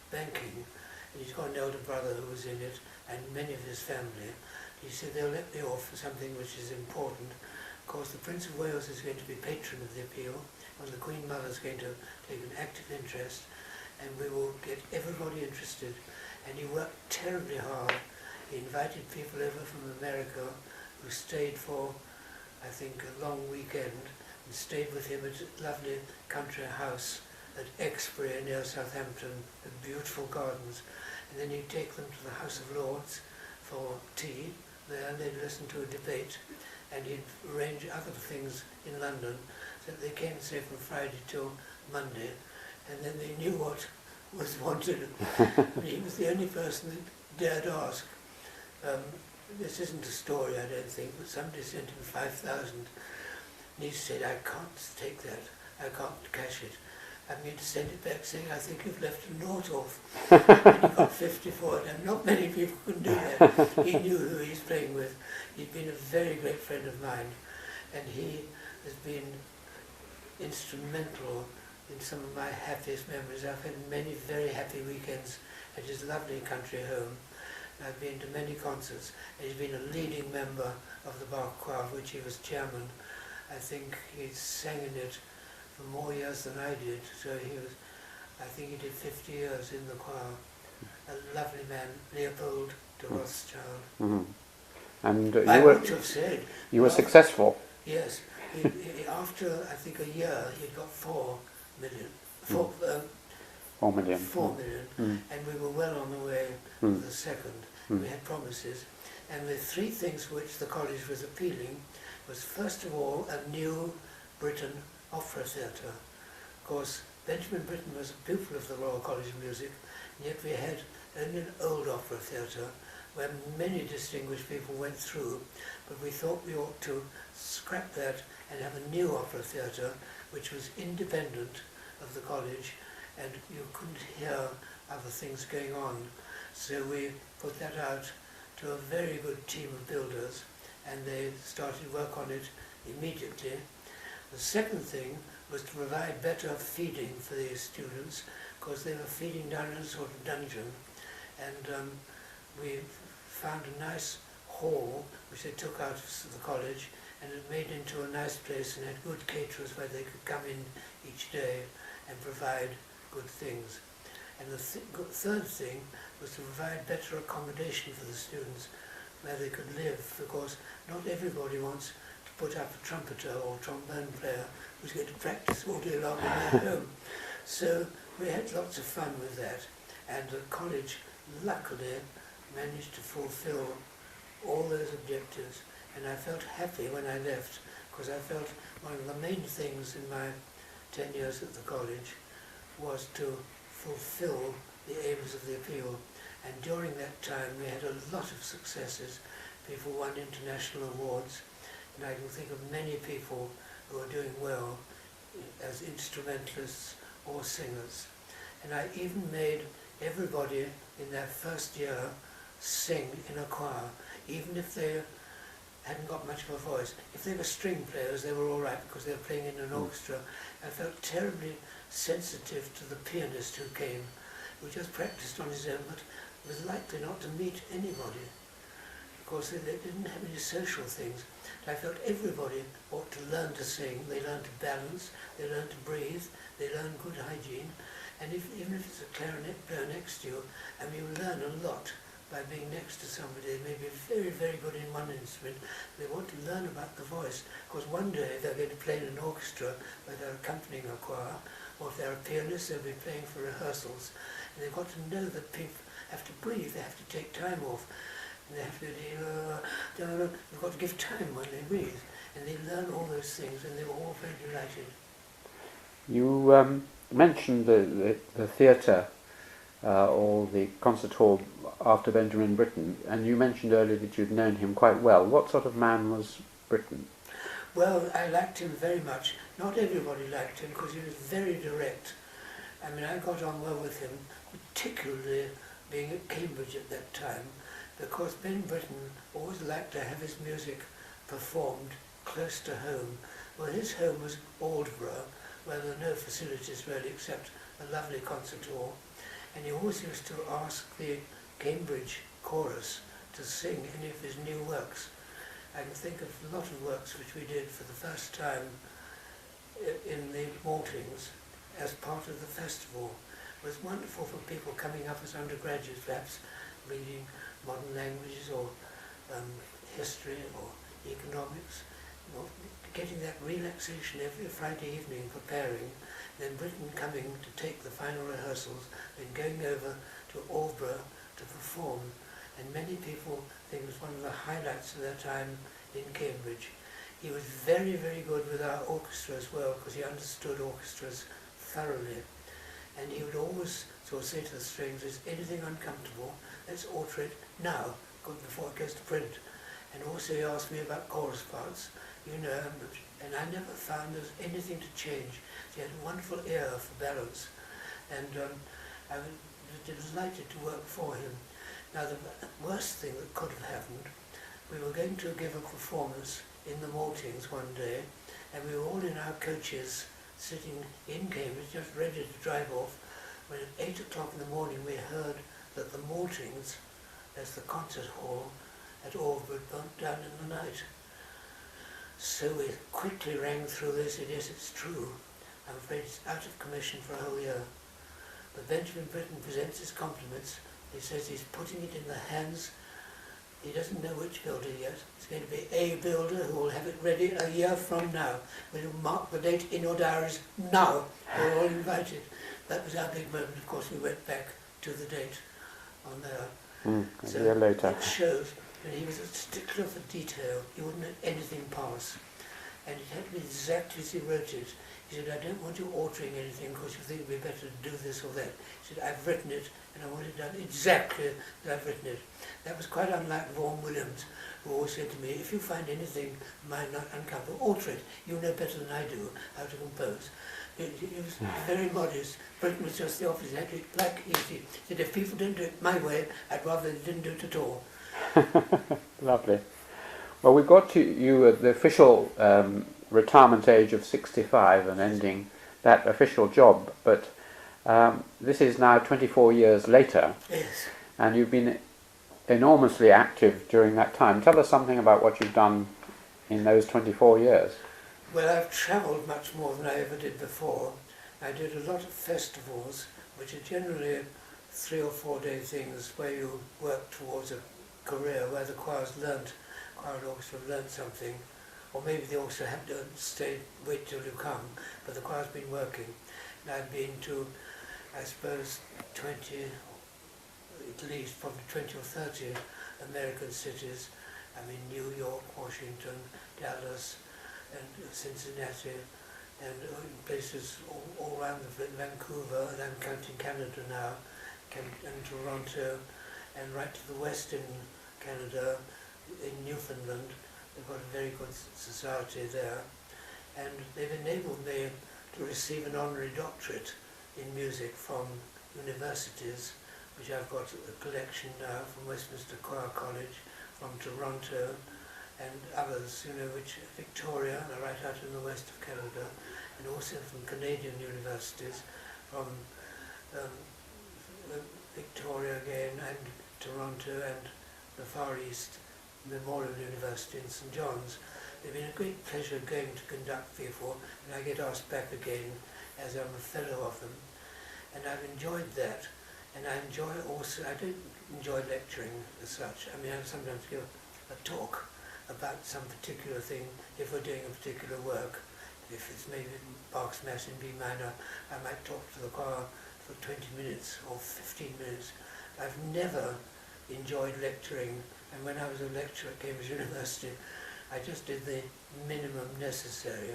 banking, and he's got an elder brother who was in it, and many of his family. He said, they'll let me off for something which is important. Of course, the Prince of Wales is going to be patron of the appeal, and the Queen Mother is going to take an active interest, and we will get everybody interested. And he worked terribly hard. He invited people over from America who stayed for, I think, a long weekend, and stayed with him at a lovely country house at Exbury near Southampton, with beautiful gardens. And then he'd take them to the House of Lords for tea, there and they'd listen to a debate, and he'd arrange other things in London so that they came, say, from Friday till Monday, and then they knew what was wanted. But he was the only person that dared ask. This isn't a story, I don't think, but somebody sent him 5,000, and he said, I can't take that, I can't cash it. I'm going to send it back saying, I think you've left a note off. And he got 50 for it, and not many people can do that. He knew who he's playing with. He'd been a very great friend of mine, and he has been instrumental in some of my happiest memories. I've had many very happy weekends at his lovely country home. I've been to many concerts, and he's been a leading member of the Bach Choir, of which he was chairman. I think he sang in it for more years than I did, so I think he did 50 years in the choir. A lovely man, Leopold de Rothschild. Mm-hmm. And I would have said... You were successful. Yes. After, I think, a year, he'd got 4 million. 4 million. 4 million. And we were well on the way to the second. We had promises. And the 3 things which the college was appealing was, first of all, a new Britain opera theatre. Of course, Benjamin Britten was a pupil of the Royal College of Music, and yet we had only an old opera theatre where many distinguished people went through, but we thought we ought to scrap that and have a new opera theatre which was independent of the college, and you couldn't hear other things going on. So we put that out to a very good team of builders, and they started work on it immediately. The second thing was to provide better feeding for these students, because they were feeding down in a sort of dungeon, and we found a nice hall which they took out of the college, and it made into a nice place and had good caterers where they could come in each day and provide good things. And the third thing was to provide better accommodation for the students where they could live, because not everybody wants to put up a trumpeter or trombone player who's going to practice all day long in their home. So we had lots of fun with that, and the college luckily managed to fulfill all those objectives, and I felt happy when I left, because I felt one of the main things in my 10 years at the college was to fulfill the aims of the appeal. And during that time we had a lot of successes. People won international awards, and I can think of many people who are doing well as instrumentalists or singers. And I even made everybody in their first year sing in a choir, even if they hadn't got much of a voice. If they were string players, they were all right because they were playing in an orchestra. I felt terribly sensitive to the pianist who came, who just practiced on his own, but was likely not to meet anybody, because they didn't have any social things. I felt everybody ought to learn to sing. They learn to balance, they learn to breathe, they learn good hygiene, and even if it's a clarinet player next to you, I mean, you learn a lot by being next to somebody. They may be very, very good in one instrument. They want to learn about the voice, because one day they're going to play in an orchestra where they're accompanying a choir, or if they're a pianist, they'll be playing for rehearsals. And they've got to know that people have to breathe, they have to take time off, and they have to they've got to give time when they breathe, and they learn all those things, and they were all very delighted. You mentioned the theatre or the concert hall after Benjamin Britten, and you mentioned earlier that you'd known him quite well. What sort of man was Britten? Well, I liked him very much. Not everybody liked him because he was very direct. I mean, I got on well with him, particularly being at Cambridge at that time, because Ben Britten always liked to have his music performed close to home. Well, his home was Aldborough, where there were no facilities really except a lovely concert hall, and he always used to ask the Cambridge chorus to sing any of his new works. I can think of a lot of works which we did for the first time in the Maltings as part of the festival. It was wonderful for people coming up as undergraduates, perhaps reading modern languages or history or economics, getting that relaxation every Friday evening preparing, then Britain coming to take the final rehearsals, then going over to Aldborough to perform. and many people think it was one of the highlights of their time in Cambridge. He was very, very good with our orchestra as well, because he understood orchestras thoroughly. And he would always sort of say to the strings, anything uncomfortable, let's alter it now, before it goes to print. And also he asked me about chorus parts, and I never found there was anything to change. He had a wonderful ear for balance, and I was delighted to work for him. Now the worst thing that could have happened, we were going to give a performance in the Maltings one day, and we were all in our coaches sitting in Cambridge, just ready to drive off, when at 8 o'clock in the morning we heard that the Maltings, as the concert hall at Albury, burnt down in the night. So we quickly rang through this, and yes, it's true. I'm afraid it's out of commission for a whole year. But Benjamin Britten presents his compliments. He says he's putting it in the hands, he doesn't know which builder yet. It's going to be a builder who will have it ready a year from now. We'll mark the date in your diaries now. We're all invited. That was our big moment. Of course, we went back to the date on there. A year later. It shows that he was a stickler for detail. He wouldn't let anything pass. And it had to be exactly as he wrote it. He said, I don't want you altering anything because you think it would be better to do this or that. He said, I've written it and I want it done exactly as I've written it. That was quite unlike Vaughan Williams, who always said to me, if you find anything mine not uncomfortable, alter it. You know better than I do how to compose. He was very modest. Britain was just the opposite. Had to be like easy. He said, if people didn't do it my way, I'd rather they didn't do it at all. Lovely. Well, we got to you at the official retirement age of 65 and ending that official job, but this is now 24 years later. Yes. And you've been enormously active during that time. Tell us something about what you've done in those 24 years. Well, I've travelled much more than I ever did before. I did a lot of festivals, which are generally 3 or 4 day things where you work towards a career, where the choir and orchestra have learnt something, or maybe the orchestra have to wait till you come, but the choir's been working. And I've been to, I suppose, 20, at least probably 20 or 30 American cities. I mean, New York, Washington, Dallas, and Cincinnati, and places all around Vancouver, and I'm counting Canada now, and Toronto, and right to the west in Canada, in Newfoundland. They've got a very good society there, and they've enabled me to receive an honorary doctorate in music from universities, which I've got a collection now from Westminster Choir College, from Toronto, and others, which Victoria, right out in the west of Canada, and also from Canadian universities, from Victoria again, and Toronto, and the Far East Memorial University in St. John's. They've been a great pleasure going to conduct people, and I get asked back again as I'm a fellow of them. And I've enjoyed that, and I enjoy also, I don't enjoy lecturing as such. I mean, I sometimes give a talk about some particular thing if we're doing a particular work. If it's maybe Bach's Mass in B minor, I might talk to the choir for 20 minutes or 15 minutes. I've never enjoyed lecturing, and when I was a lecturer at Cambridge University, I just did the minimum necessary,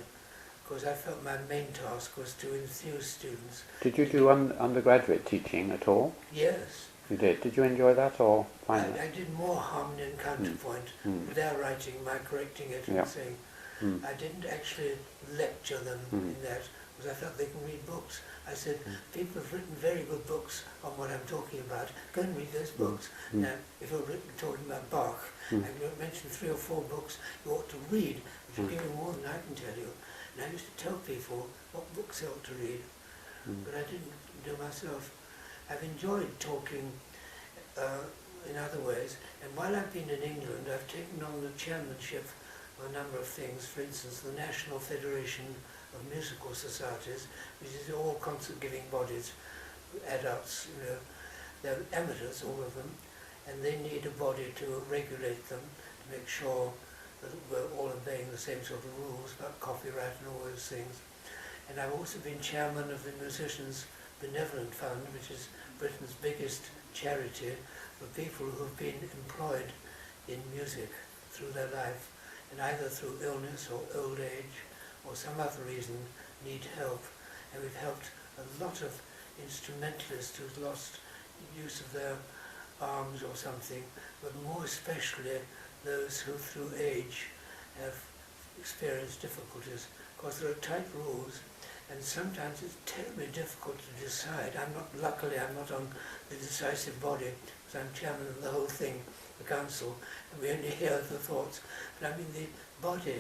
because I felt my main task was to enthuse students. Did you do undergraduate teaching at all? Yes. You did. Did you enjoy that or find it? I did more harmony and counterpoint with their writing, my correcting it and saying. I didn't actually lecture them in that, because I felt they can read books. I said, people have written very good books on what I'm talking about. Go and read those books. Now, if you're talking about Bach, and you mentioned 3 or 4 books you ought to read, which will give you more than I can tell you. And I used to tell people what books they ought to read, but I didn't do myself. I've enjoyed talking in other ways, and while I've been in England, I've taken on the chairmanship of a number of things. For instance, the National Federation of Musical Societies, which is all concert-giving bodies, adults, they're amateurs, all of them, and they need a body to regulate them, to make sure that we're all obeying the same sort of rules about copyright and all those things. And I've also been chairman of the Musicians' Benevolent Fund, which is Britain's biggest charity for people who have been employed in music through their life, and either through illness or old age or some other reason need help. And we've helped a lot of instrumentalists who've lost use of their arms or something, but more especially those who through age have experienced difficulties. Of course, there are tight rules, and sometimes it's terribly difficult to decide. Luckily I'm not on the decisive body, because I'm chairman of the whole thing, the council, and we only hear the thoughts. But I mean, the body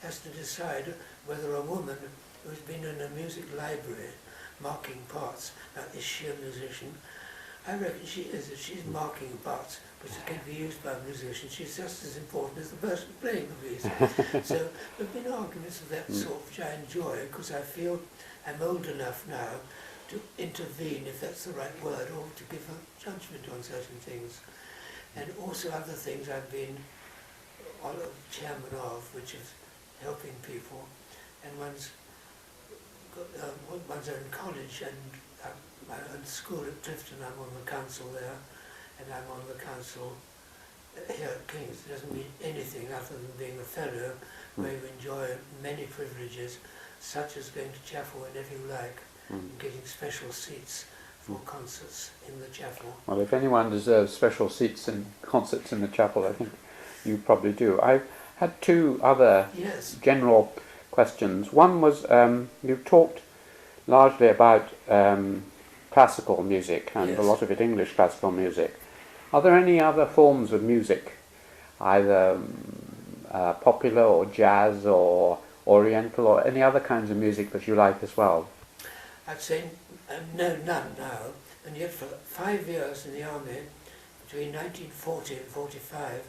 has to decide whether a woman who's been in a music library marking parts, now is she a musician? I reckon she is. If she's marking parts which can be used by a musician, she's just as important as the person playing the piece. So there have been arguments of that sort which I enjoy, because I feel I'm old enough now to intervene, if that's the right word, or to give a judgment on certain things. And also other things I've been chairman of, which is helping people. And one's in college, and I'm at school at Clifton. I'm on the council there, and I'm on the council here at King's. It doesn't mean anything other than being a fellow, where you enjoy many privileges, such as going to chapel whenever you like, and getting special seats for concerts in the chapel. Well, if anyone deserves special seats in concerts in the chapel, I think you probably do. I had two other general questions. One was, you've talked largely about classical music, and a lot of it English classical music. Are there any other forms of music, either popular or jazz or oriental, or any other kinds of music that you like as well? I'd say no, none now. And yet for 5 years in the army, between 1940 and 45,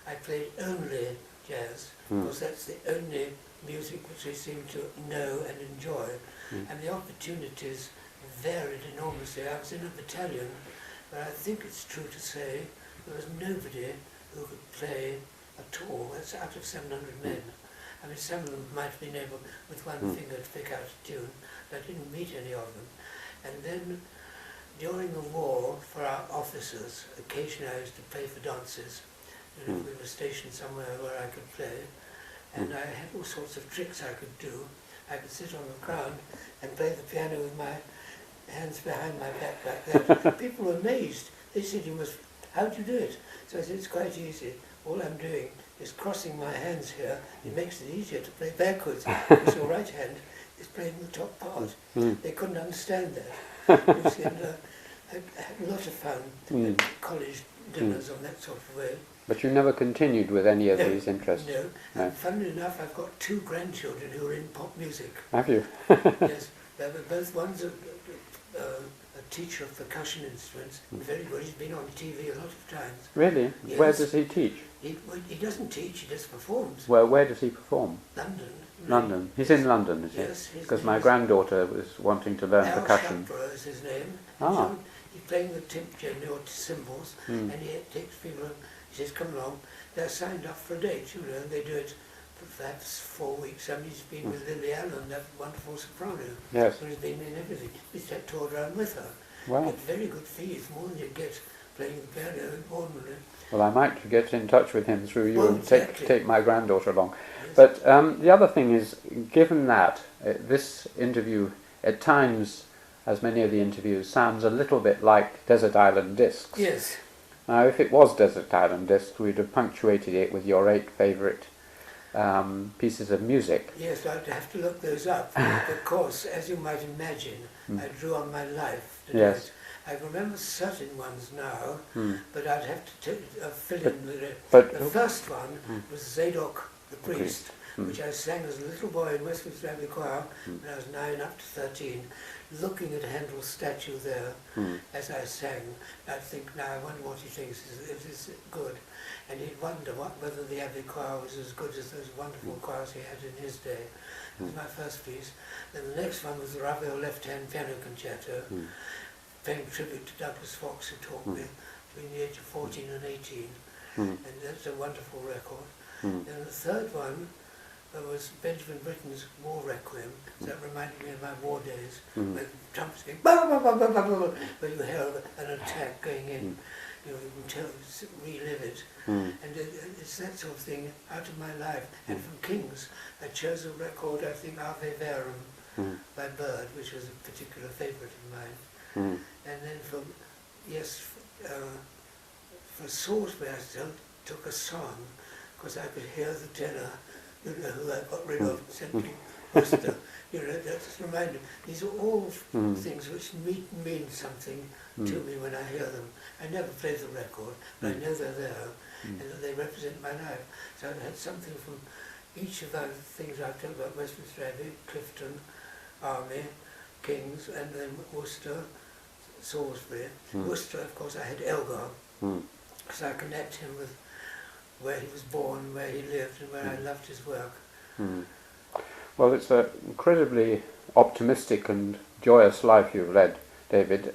I played only jazz, because that's the only music which I seem to know and enjoy. And the opportunities varied enormously. I was in a battalion where I think it's true to say there was nobody who could play at all. That's out of 700 men. I mean, some of them might have been able, with one finger, to pick out a tune. I didn't meet any of them. And then, during the war, for our officers, occasionally I used to play for dances. And if we were stationed somewhere where I could play, and I had all sorts of tricks I could do. I could sit on the ground and play the piano with my hands behind my back like that. People were amazed. They said, how do you do it? So I said, it's quite easy. All I'm doing is crossing my hands here. It makes it easier to play backwards, because your right hand is playing the top part. They couldn't understand that. I had a lot of fun at college dinners on that sort of way. But you never continued with any of these interests? No. And funnily enough, I've got 2 grandchildren who are in pop music. Have you? Yes. They were both, one's a teacher of percussion instruments, very good. He's been on TV a lot of times. Really? Yes. Where does he teach? He doesn't teach, he just performs. Well, where does he perform? London. London. He's in London, is he? Yes. Because my granddaughter was wanting to learn percussion. Al is his name. Ah. He's playing the timp generally, or cymbals, and he takes people. He says, come along. They're signed up for a date, and they do it for perhaps 4 weeks. I mean, he's been with Lily Allen, that wonderful soprano. Yes. So he's been in everything. He's toured around with her. Wow. Get very good fees, more than you get playing the piano ordinarily. Well, I might get in touch with him through you and exactly. take my granddaughter along. Yes. But the other thing is, given that this interview at times, as many of the interviews, sounds a little bit like Desert Island Discs. Yes. Now, if it was Desert Island Discs, we'd have punctuated it with your 8 favourite pieces of music. Yes, I'd have to look those up. Of course, as you might imagine, I drew on my life to do it. I remember certain ones now, but I'd have to fill in the first one was Zadok the Priest, which I sang as a little boy in Westminster Abbey Choir when I was 9 up to 13, looking at Handel's statue there as I sang. I'd think, now I wonder what he thinks, is it good? And he'd wonder whether the Abbey Choir was as good as those wonderful choirs he had in his day. That was my first piece. Then the next one was the Ravel left-hand piano concerto, paying tribute to Douglas Fox, who taught me between the age of 14 and 18. And that's a wonderful record. Then the third one was Benjamin Britten's War Requiem. So that reminded me of my war days, Mm. when trumpets going, bah, bah, bah, bah, bah, bah, bah, when you hear an attack going in, you know, you can relive it. Mm. And it's that sort of thing out of my life. And from Kings, I chose a record, I think, Ave Verum by Bird, which was a particular favourite of mine. Mm. And then from, yes, for Salisbury, I still took a song, because I could hear the tenor, you know, who I got rid of and sent to Worcester. You know, that's reminded. These are all things which mean something to me when I hear them. I never play the record, but I know they're there, and that they represent my life. So I had something from each of those things I talked about: Westminster Abbey, Clifton, Army, Kings, and then Worcester, Salisbury. Worcester, of course, I had Elgar, because I connect him with where he was born, where he lived, and where I loved his work. Well, it's an incredibly optimistic and joyous life you've led, David.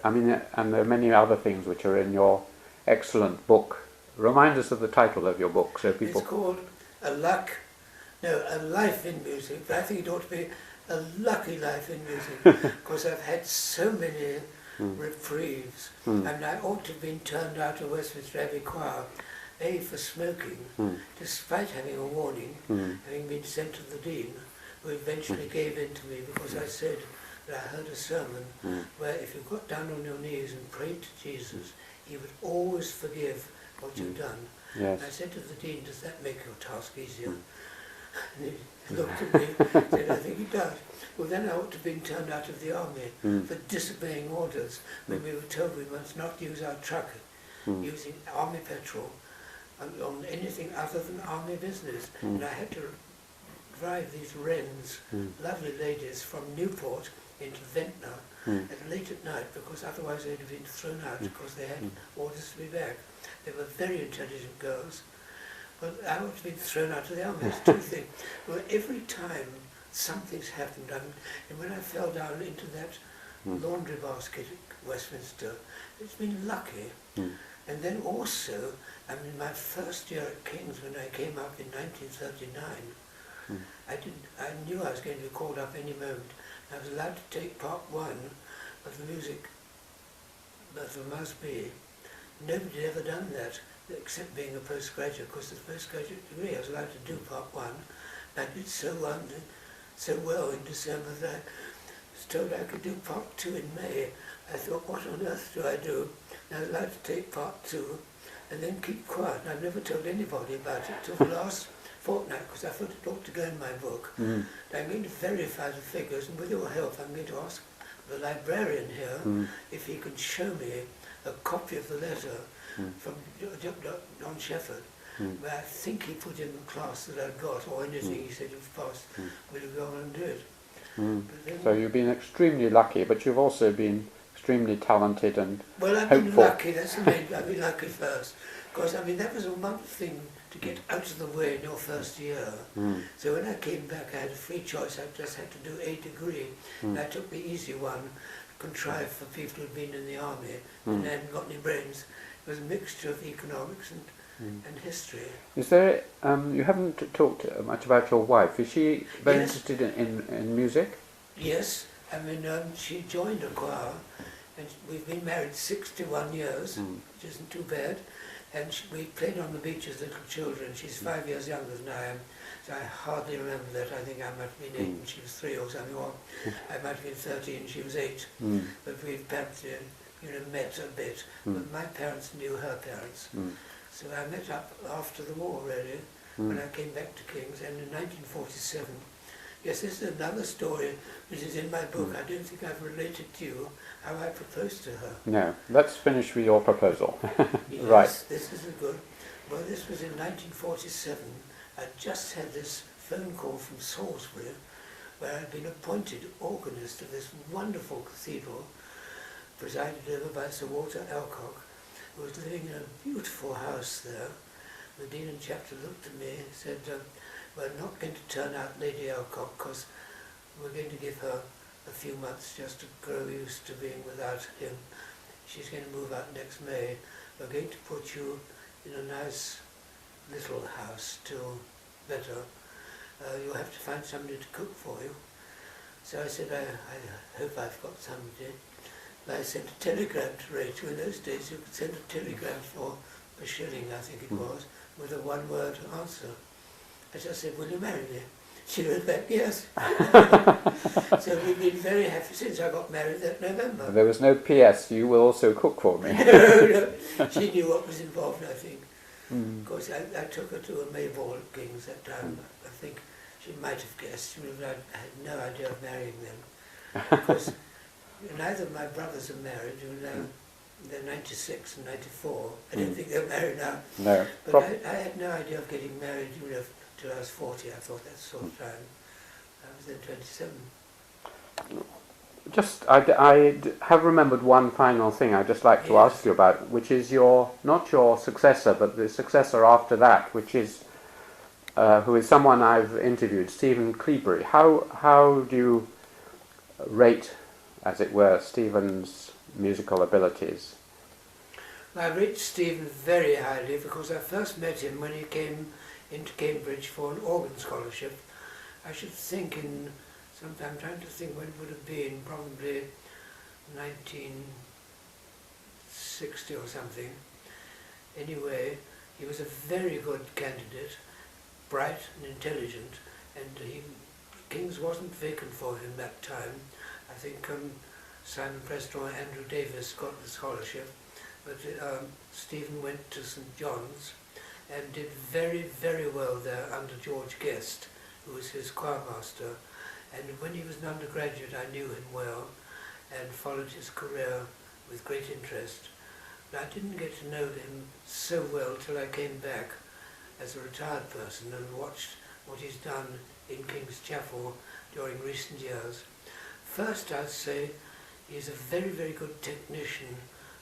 I mean, and there are many other things which are in your excellent book. Remind us of the title of your book, so people. It's called A Life in Music. But I think it ought to be A Lucky Life in Music, because I've had so many reprieves, and I ought to have been turned out of Westminster Abbey Choir, A, for smoking, despite having a warning, having been sent to the Dean, who eventually gave in to me because I said that I heard a sermon where if you got down on your knees and prayed to Jesus, he would always forgive what you've done. Yes. And I said to the Dean, does that make your task easier? And he looked at me and said, I think it does. Well, then I ought to have been turned out of the army for disobeying orders when we were told we must not use our truck using army petrol on anything other than army business. And I had to drive these wrens, lovely ladies, from Newport into Ventnor late at night, because otherwise they'd have been thrown out because they had orders to be back. They were very intelligent girls. But I ought to have been thrown out of the army. It's two things. Well, every time something's happened, and when I fell down into that laundry basket at Westminster, it's been lucky. And then also, I mean, my first year at King's, when I came up in 1939, I knew I was going to be called up any moment. I was allowed to take part one of the music of the Must Be. Nobody had ever done that, except being a postgraduate, because the postgraduate degree I was allowed to do part one. I did so well in December that I was told I could do part two in May. I thought, what on earth do I do? And I was allowed to take part two and then keep quiet. And I've never told anybody about it till the last fortnight, because I thought it ought to go in my book. I'm going to verify the figures, and with your help I'm going to ask the librarian here if he can show me a copy of the letter from John Shepherd, where I think he put in the class that I got, or anything he said you've passed, will you go on and do it? So you've been extremely lucky, but you've also been extremely talented and well, I've hopeful. been lucky, that's the main, I've been lucky first, because I mean that was a wonderful thing to get out of the way in your first year. So when I came back I had a free choice, I just had to do a degree, and I took the easy one, contrived for people who'd been in the army and hadn't got any brains. It was a mixture of economics and history. Is there, you haven't talked much about your wife. Is she very interested in music? Yes, I mean she joined a choir, and we've been married 61 years, which isn't too bad, and we played on the beach as little children. She's 5 years younger than I am, so I hardly remember that. I think I might have been 8 and she was 3 or something, or I might have been 13 and she was 8, but we've perhaps met a bit, but my parents knew her parents. So I met up after the war, really, when I came back to King's, and in 1947, yes, this is another story which is in my book. I don't think I've related to you how I proposed to her. No, let's finish with your proposal. Yes, right. This is a good. Well, this was in 1947. I just had this phone call from Salisbury, where I'd been appointed organist of this wonderful cathedral, presided over by Sir Walter Alcock, who was living in a beautiful house there. The Dean and Chapter looked at me and said, we're not going to turn out Lady Alcock because we're going to give her a few months just to grow used to being without him. She's going to move out next May. We're going to put you in a nice little house till better. you'll have to find somebody to cook for you. So I said, I hope I've got somebody. And I sent a telegram to Rachel. In those days you could send a telegram for a shilling, I think it was, with a one-word answer. I just said, will you marry me? She wrote back, yes. So we've been very happy since I got married that November. There was no PS, you will also cook for me. No, she knew what was involved, I think. Of course, I took her to a Mayball at King's that time. I think she might have guessed. She would have had no idea of marrying them. Because neither of my brothers are married. You know, they're 96 and 94. I don't think they're married now. No. But I had no idea of getting married, you know, till I was 40. I thought that's the sort of time. I was then 27. I have remembered one final thing I'd just like to ask you about, which is not your successor, but the successor after that, which is who is someone I've interviewed, Stephen Cleabury. How do you rate, as it were, Stephen's musical abilities? I rate Stephen very highly because I first met him when he came into Cambridge for an organ scholarship. I should think I'm trying to think when it would have been, probably 1960 or something. Anyway, he was a very good candidate, bright and intelligent, and King's wasn't vacant for him that time. I think Simon Preston and Andrew Davis got the scholarship, but Stephen went to St John's and did very, very well there under George Guest, who was his choirmaster. And when he was an undergraduate, I knew him well and followed his career with great interest. But I didn't get to know him so well till I came back as a retired person and watched what he's done in King's Chapel during recent years. First, I'd say he's a very, very good technician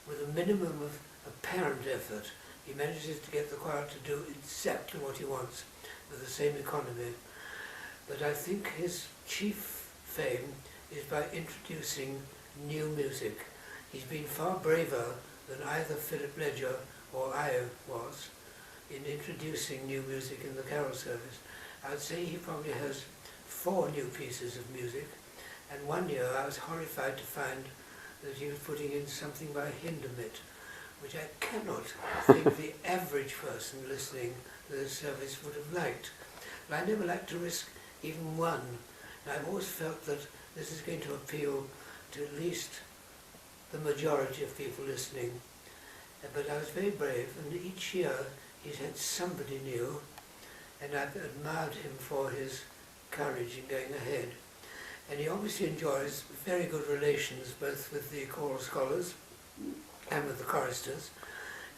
with a minimum of apparent effort. He manages to get the choir to do exactly what he wants with the same economy. But I think his chief fame is by introducing new music. He's been far braver than either Philip Ledger or I was in introducing new music in the carol service. I'd say he probably has 4 new pieces of music, and one year I was horrified to find that he was putting in something by Hindemith, which I cannot think the average person listening to the service would have liked. But I never like to risk even one. And I've always felt that this is going to appeal to at least the majority of people listening. But I was very brave, and each year he's had somebody new, and I've admired him for his courage in going ahead. And he obviously enjoys very good relations both with the choral scholars and with the choristers,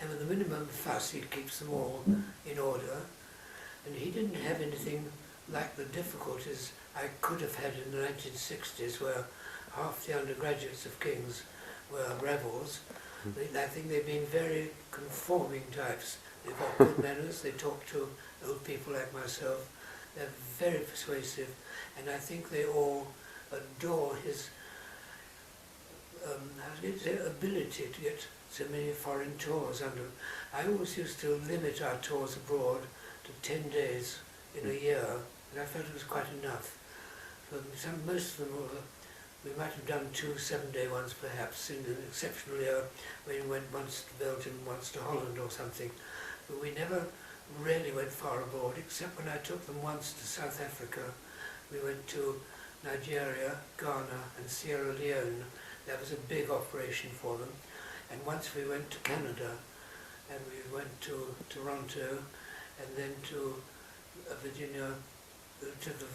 and with the minimum fuss he keeps them all in order. And he didn't have anything like the difficulties I could have had in the 1960s, where half the undergraduates of King's were Ravels. I think they've been very conforming types. They've got good manners, they talk to old people like myself, they're very persuasive, and I think they all adore his ability to get so many foreign tours under. I always used to limit our tours abroad to 10 days in a year, and I felt it was quite enough. Most of them we might have done 2 7-day ones perhaps in an exceptional year when we went once to Belgium, once to Holland or something. But we never really went far abroad, except when I took them once to South Africa. We went to Nigeria, Ghana and Sierra Leone. That was a big operation for them. And once we went to Canada, and we went to Toronto, and then to Virginia, to the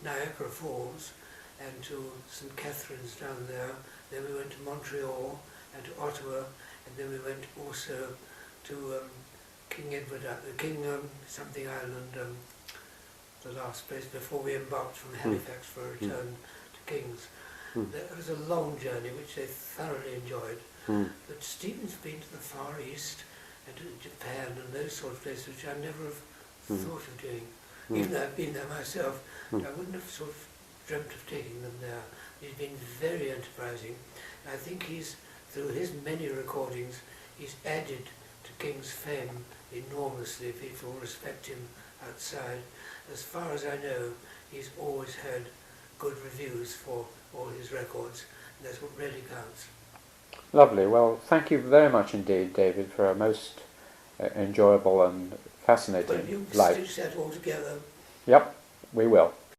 Niagara Falls, and to St. Catherine's down there. Then we went to Montreal and to Ottawa, and then we went also to King Edward, King something Island, the last place before we embarked from Halifax for a return to King's. That was a long journey which they thoroughly enjoyed. But Stephen's been to the Far East and to Japan and those sort of places which I never have thought of doing. Even though I've been there myself, I wouldn't have sort of dreamt of taking them there. He's been very enterprising. I think he's, through his many recordings, he's added to King's fame enormously. People respect him outside. as far as I know, he's always had good reviews for all his records, and that's what really counts. Lovely. Well, thank you very much indeed, David, for a most enjoyable and fascinating But you life. stitch that all together. Yep, we will.